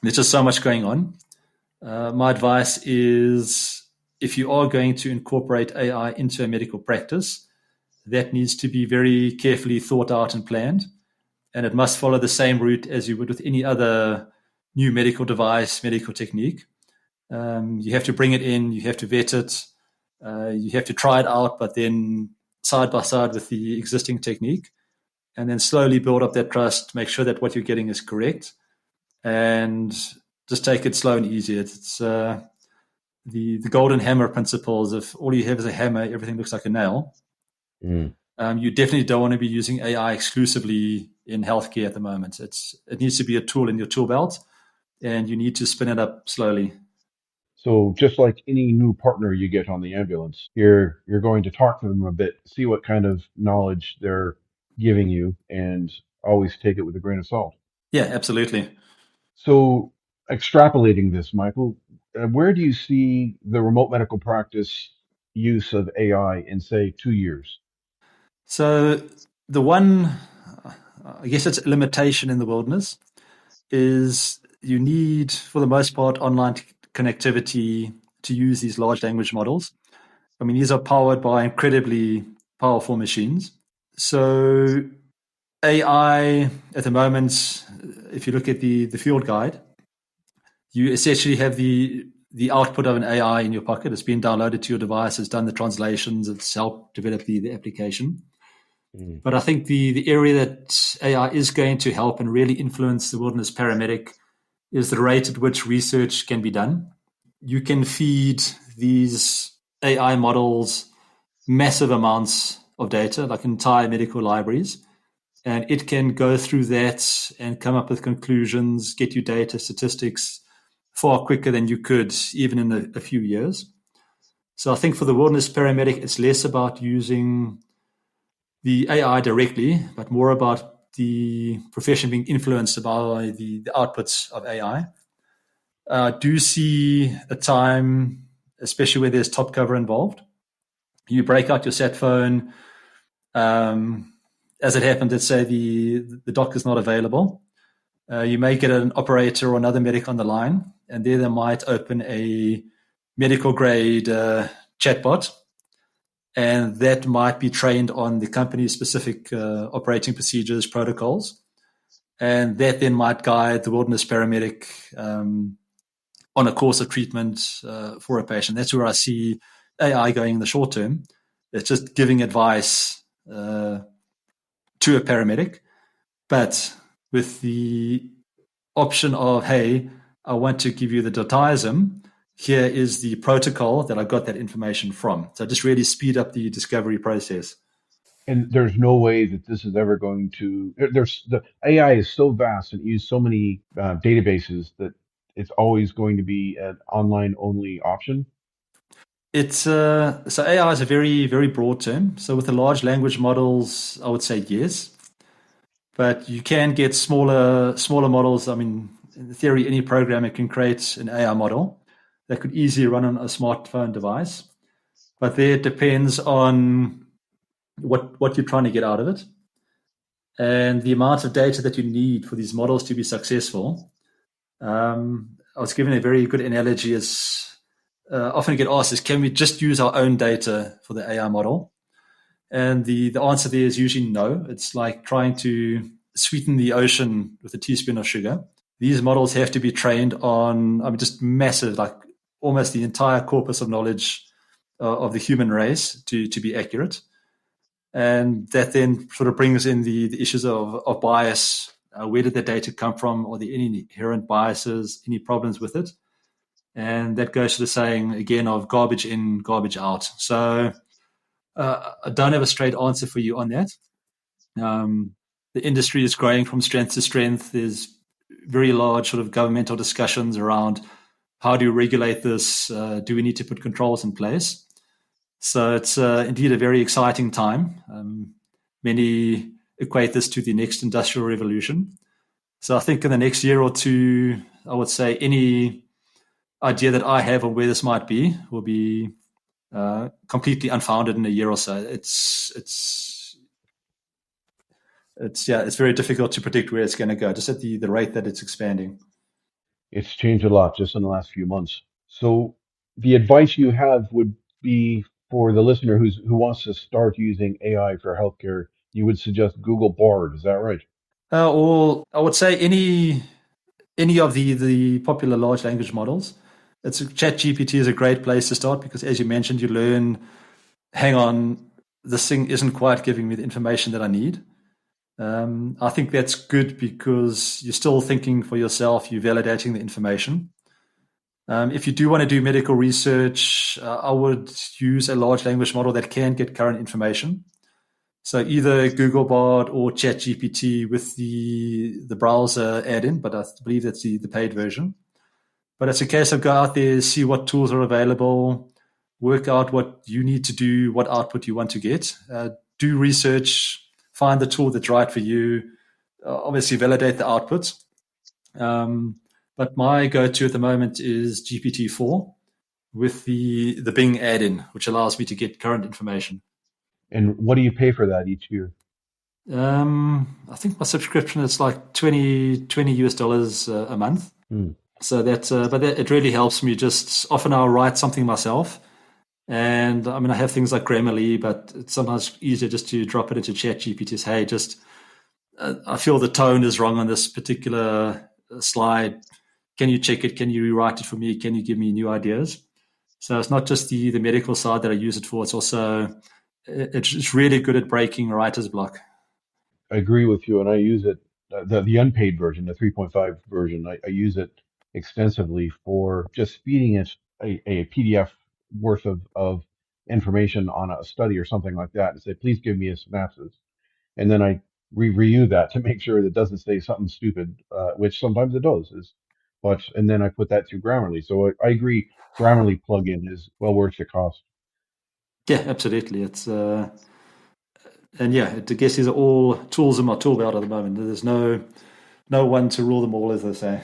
just so much going on. My advice is if you are going to incorporate AI into a medical practice, that needs to be very carefully thought out and planned. And it must follow the same route as you would with any other new medical device, medical technique. You have to bring it in, you have to vet it, you have to try it out, but then side by side with the existing technique, and then slowly build up that trust, make sure that what you're getting is correct, and just take it slow and easy. It's the golden hammer principles. If all you have is a hammer, everything looks like a nail. Mm. You definitely don't want to be using AI exclusively in healthcare at the moment. It needs to be a tool in your tool belt, and you need to spin it up slowly. So just like any new partner you get on the ambulance, you're going to talk to them a bit, see what kind of knowledge they're giving you, and always take it with a grain of salt. Yeah, absolutely. So extrapolating this, Michael, where do you see the remote medical practice use of AI in say 2 years? So the one, I guess it's a limitation in the wilderness, is you need, for the most part, online connectivity to use these large language models. I mean, these are powered by incredibly powerful machines. So AI at the moment, if you look at the field guide, you essentially have the output of an AI in your pocket. It's been downloaded to your device. It's done the translations. It's helped develop the application. Mm. But I think the area that AI is going to help and really influence the wilderness paramedic is the rate at which research can be done. You can feed these AI models massive amounts of data, like entire medical libraries, and it can go through that and come up with conclusions, get you data, statistics far quicker than you could even in a few years. So I think for the wilderness paramedic, it's less about using the AI directly, but more about the profession being influenced by the outputs of AI. Do see a time, especially where there's top cover involved. You break out your sat phone. As it happened, let's say the doc is not available. You may get an operator or another medic on the line, and there they might open a medical grade chatbot, and that might be trained on the company's specific operating procedures, protocols, and that then might guide the wilderness paramedic on a course of treatment for a patient. That's where I see AI going in the short term. It's just giving advice to a paramedic, but with the option of, hey, I want to give you the diatism. Here is the protocol that I got that information from. So just really speed up the discovery process. And there's no way that this is ever going to. There's the AI is so vast and use so many databases that it's always going to be an online only option. It's so AI is a very, very broad term. So with the large language models, I would say yes, but you can get smaller models. I mean, in theory, any programmer can create an AI model that could easily run on a smartphone device. But there it depends on what you're trying to get out of it and the amount of data that you need for these models to be successful. I was given a very good analogy as often get asked is, can we just use our own data for the AI model? And the answer there is usually no. It's like trying to sweeten the ocean with a teaspoon of sugar. These models have to be trained on, I mean, just massive, like almost the entire corpus of knowledge of the human race to be accurate. And that then sort of brings in the issues of bias. Where did the data come from? Are there any inherent biases, any problems with it? And that goes to the saying, again, of garbage in, garbage out. So I don't have a straight answer for you on that. The industry is growing from strength to strength. There's very large sort of governmental discussions around how do you regulate this? Do we need to put controls in place? So it's indeed a very exciting time. Many equate this to the next industrial revolution. So I think in the next year or two, I would say any idea that I have of where this might be will be completely unfounded in a year or so. It's very difficult to predict where it's going to go, just at the rate that it's expanding. It's changed a lot just in the last few months. So the advice you have would be for the listener who wants to start using AI for healthcare, you would suggest Google Bard. Is that right? Or I would say any of the popular large language models. ChatGPT is a great place to start because, as you mentioned, you learn, hang on, this thing isn't quite giving me the information that I need. I think that's good because you're still thinking for yourself, you're validating the information. If you do want to do medical research, I would use a large language model that can get current information. So either Google Bard or ChatGPT with the browser add-in, but I believe that's the paid version. But it's a case of go out there, see what tools are available, work out what you need to do, what output you want to get, do research, find the tool that's right for you, obviously validate the output. But my go-to at the moment is GPT-4 with the Bing add-in, which allows me to get current information. And what do you pay for that each year? I think my subscription is like 20 US dollars a month. So it really helps me. Just often I'll write something myself. And I mean, I have things like Grammarly, but it's sometimes easier just to drop it into ChatGPT. Say, hey, just I feel the tone is wrong on this particular slide. Can you check it? Can you rewrite it for me? Can you give me new ideas? So it's not just the medical side that I use it for. It's also it's really good at breaking writer's block. I agree with you, and I use it the unpaid version, the 3.5 version. I use it extensively for just feeding it a PDF worth of information on a study or something like that, and say, please give me a synopsis, and then I review that to make sure that it doesn't say something stupid, which sometimes it does. And then I put that through Grammarly. So I agree, Grammarly plugin is well worth the cost. Yeah, absolutely. It's and yeah, I guess these are all tools in my tool belt at the moment. There's no one to rule them all, as they say.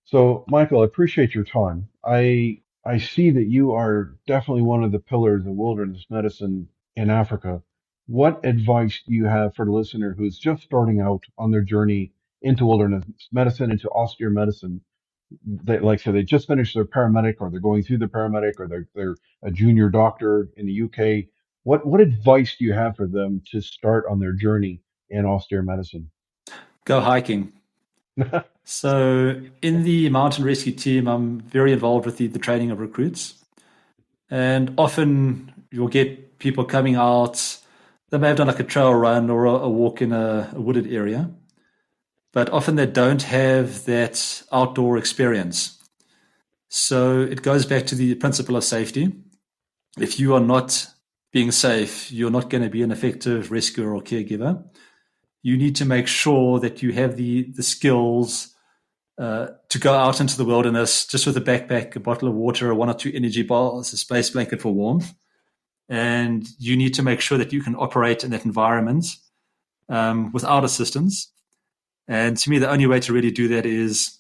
So, Michael, I appreciate your time. I see that you are definitely one of the pillars of wilderness medicine in Africa. What advice do you have for the listener who's just starting out on their journey into wilderness medicine, into austere medicine? like so they just finished their paramedic, or they're going through the paramedic, or they're a junior doctor in the UK. What advice do you have for them to start on their journey in austere medicine? Go hiking. So in the mountain rescue team, I'm very involved with the training of recruits. And often you'll get people coming out, they may have done like a trail run or a walk in a wooded area, but often they don't have that outdoor experience. So it goes back to the principle of safety. If you are not being safe, you're not going to be an effective rescuer or caregiver. You need to make sure that you have the skills to go out into the wilderness just with a backpack, a bottle of water, one or two energy bars, a space blanket for warmth. And you need to make sure that you can operate in that environment without assistance. And to me, the only way to really do that is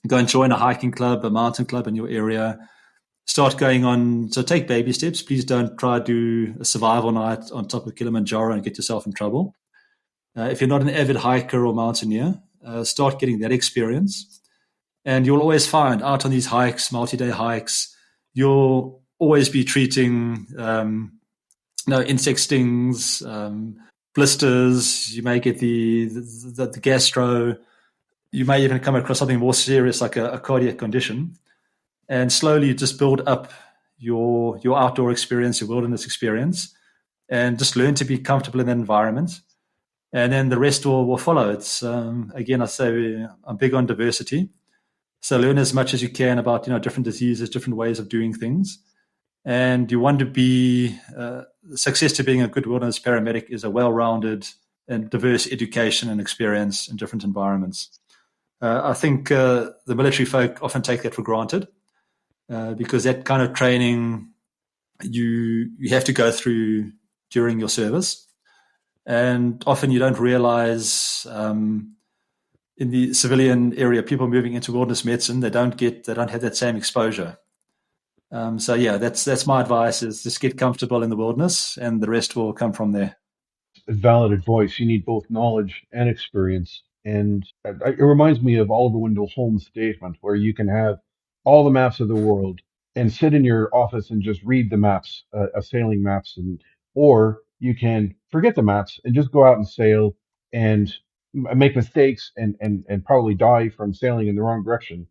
go and join a hiking club, a mountain club in your area. Start going on. So take baby steps. Please don't try to do a survival night on top of Kilimanjaro and get yourself in trouble. If you're not an avid hiker or mountaineer, start getting that experience. And you'll always find out on these hikes, multi-day hikes, you'll always be treating insect stings, blisters. You may get the gastro. You may even come across something more serious like a cardiac condition. And slowly just build up your outdoor experience, your wilderness experience, and just learn to be comfortable in that environment. And then the rest will follow. It's again, I say I'm big on diversity. So learn as much as you can about different diseases, different ways of doing things. And you want to be success to being a good wilderness paramedic is a well-rounded and diverse education and experience in different environments. I think the military folk often take that for granted because that kind of training you have to go through during your service. And often you don't realize in the civilian area, people moving into wilderness medicine, they don't have that same exposure. So yeah, that's my advice: is just get comfortable in the wilderness, and the rest will come from there. Valid advice. You need both knowledge and experience. And it reminds me of Oliver Wendell Holmes' statement, where you can have all the maps of the world and sit in your office and just read the maps, sailing maps, or you can forget the maps and just go out and sail and make mistakes and probably die from sailing in the wrong direction.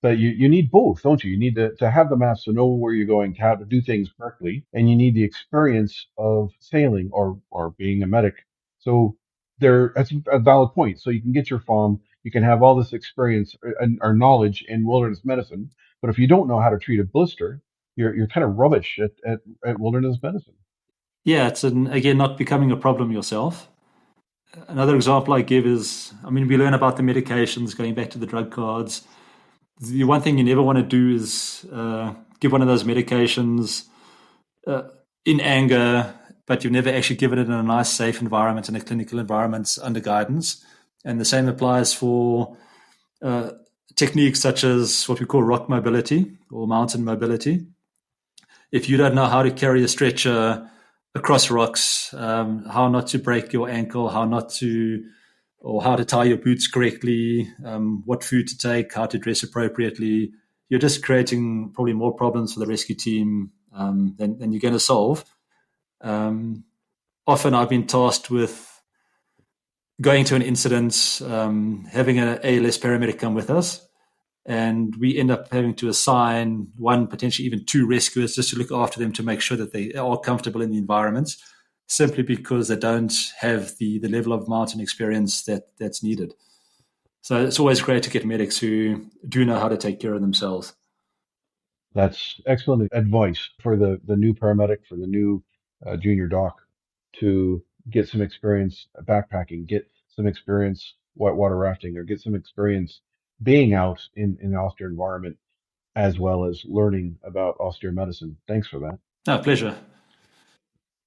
But you need both, don't you? You need to have the maps to know where you're going, how to do things correctly, and you need the experience of sailing or being a medic. So that's a valid point. So you can get your FAWM, you can have all this experience or knowledge in wilderness medicine, but if you don't know how to treat a blister, you're kind of rubbish at wilderness medicine. Yeah, it's again not becoming a problem yourself. Another example I give is, we learn about the medications, going back to the drug cards. The one thing you never want to do is give one of those medications in anger, but you've never actually given it in a nice, safe environment, in a clinical environment under guidance. And the same applies for techniques such as what we call rock mobility or mountain mobility. If you don't know how to carry a stretcher across rocks, how not to break your ankle, how to tie your boots correctly, what food to take, how to dress appropriately, you're just creating probably more problems for the rescue team than you're going to solve. Often I've been tasked with going to an incident, having an ALS paramedic come with us, and we end up having to assign one, potentially even two rescuers just to look after them to make sure that they are comfortable in the environment, simply because they don't have the level of mountain experience that's needed. So it's always great to get medics who do know how to take care of themselves. That's excellent advice for the new paramedic, for the new junior doc, to get some experience backpacking, get some experience whitewater rafting, or get some experience being out in an austere environment, as well as learning about austere medicine. Thanks for that. No, pleasure.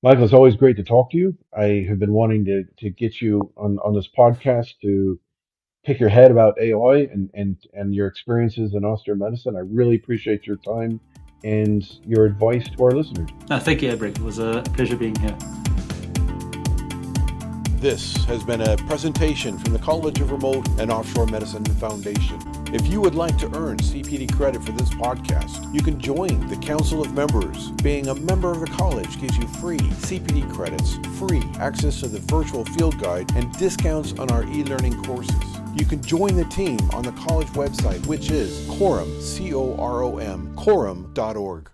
Michael, it's always great to talk to you. I have been wanting to get you on this podcast to pick your head about AI and your experiences in austere medicine. I really appreciate your time and your advice to our listeners. No, thank you, Aebhric. It was a pleasure being here. This has been a presentation from the College of Remote and Offshore Medicine Foundation. If you would like to earn CPD credit for this podcast, you can join the Council of Members. Being a member of the college gives you free CPD credits, free access to the virtual field guide, and discounts on our e-learning courses. You can join the team on the college website, which is CoROM, CoROM, corom.org.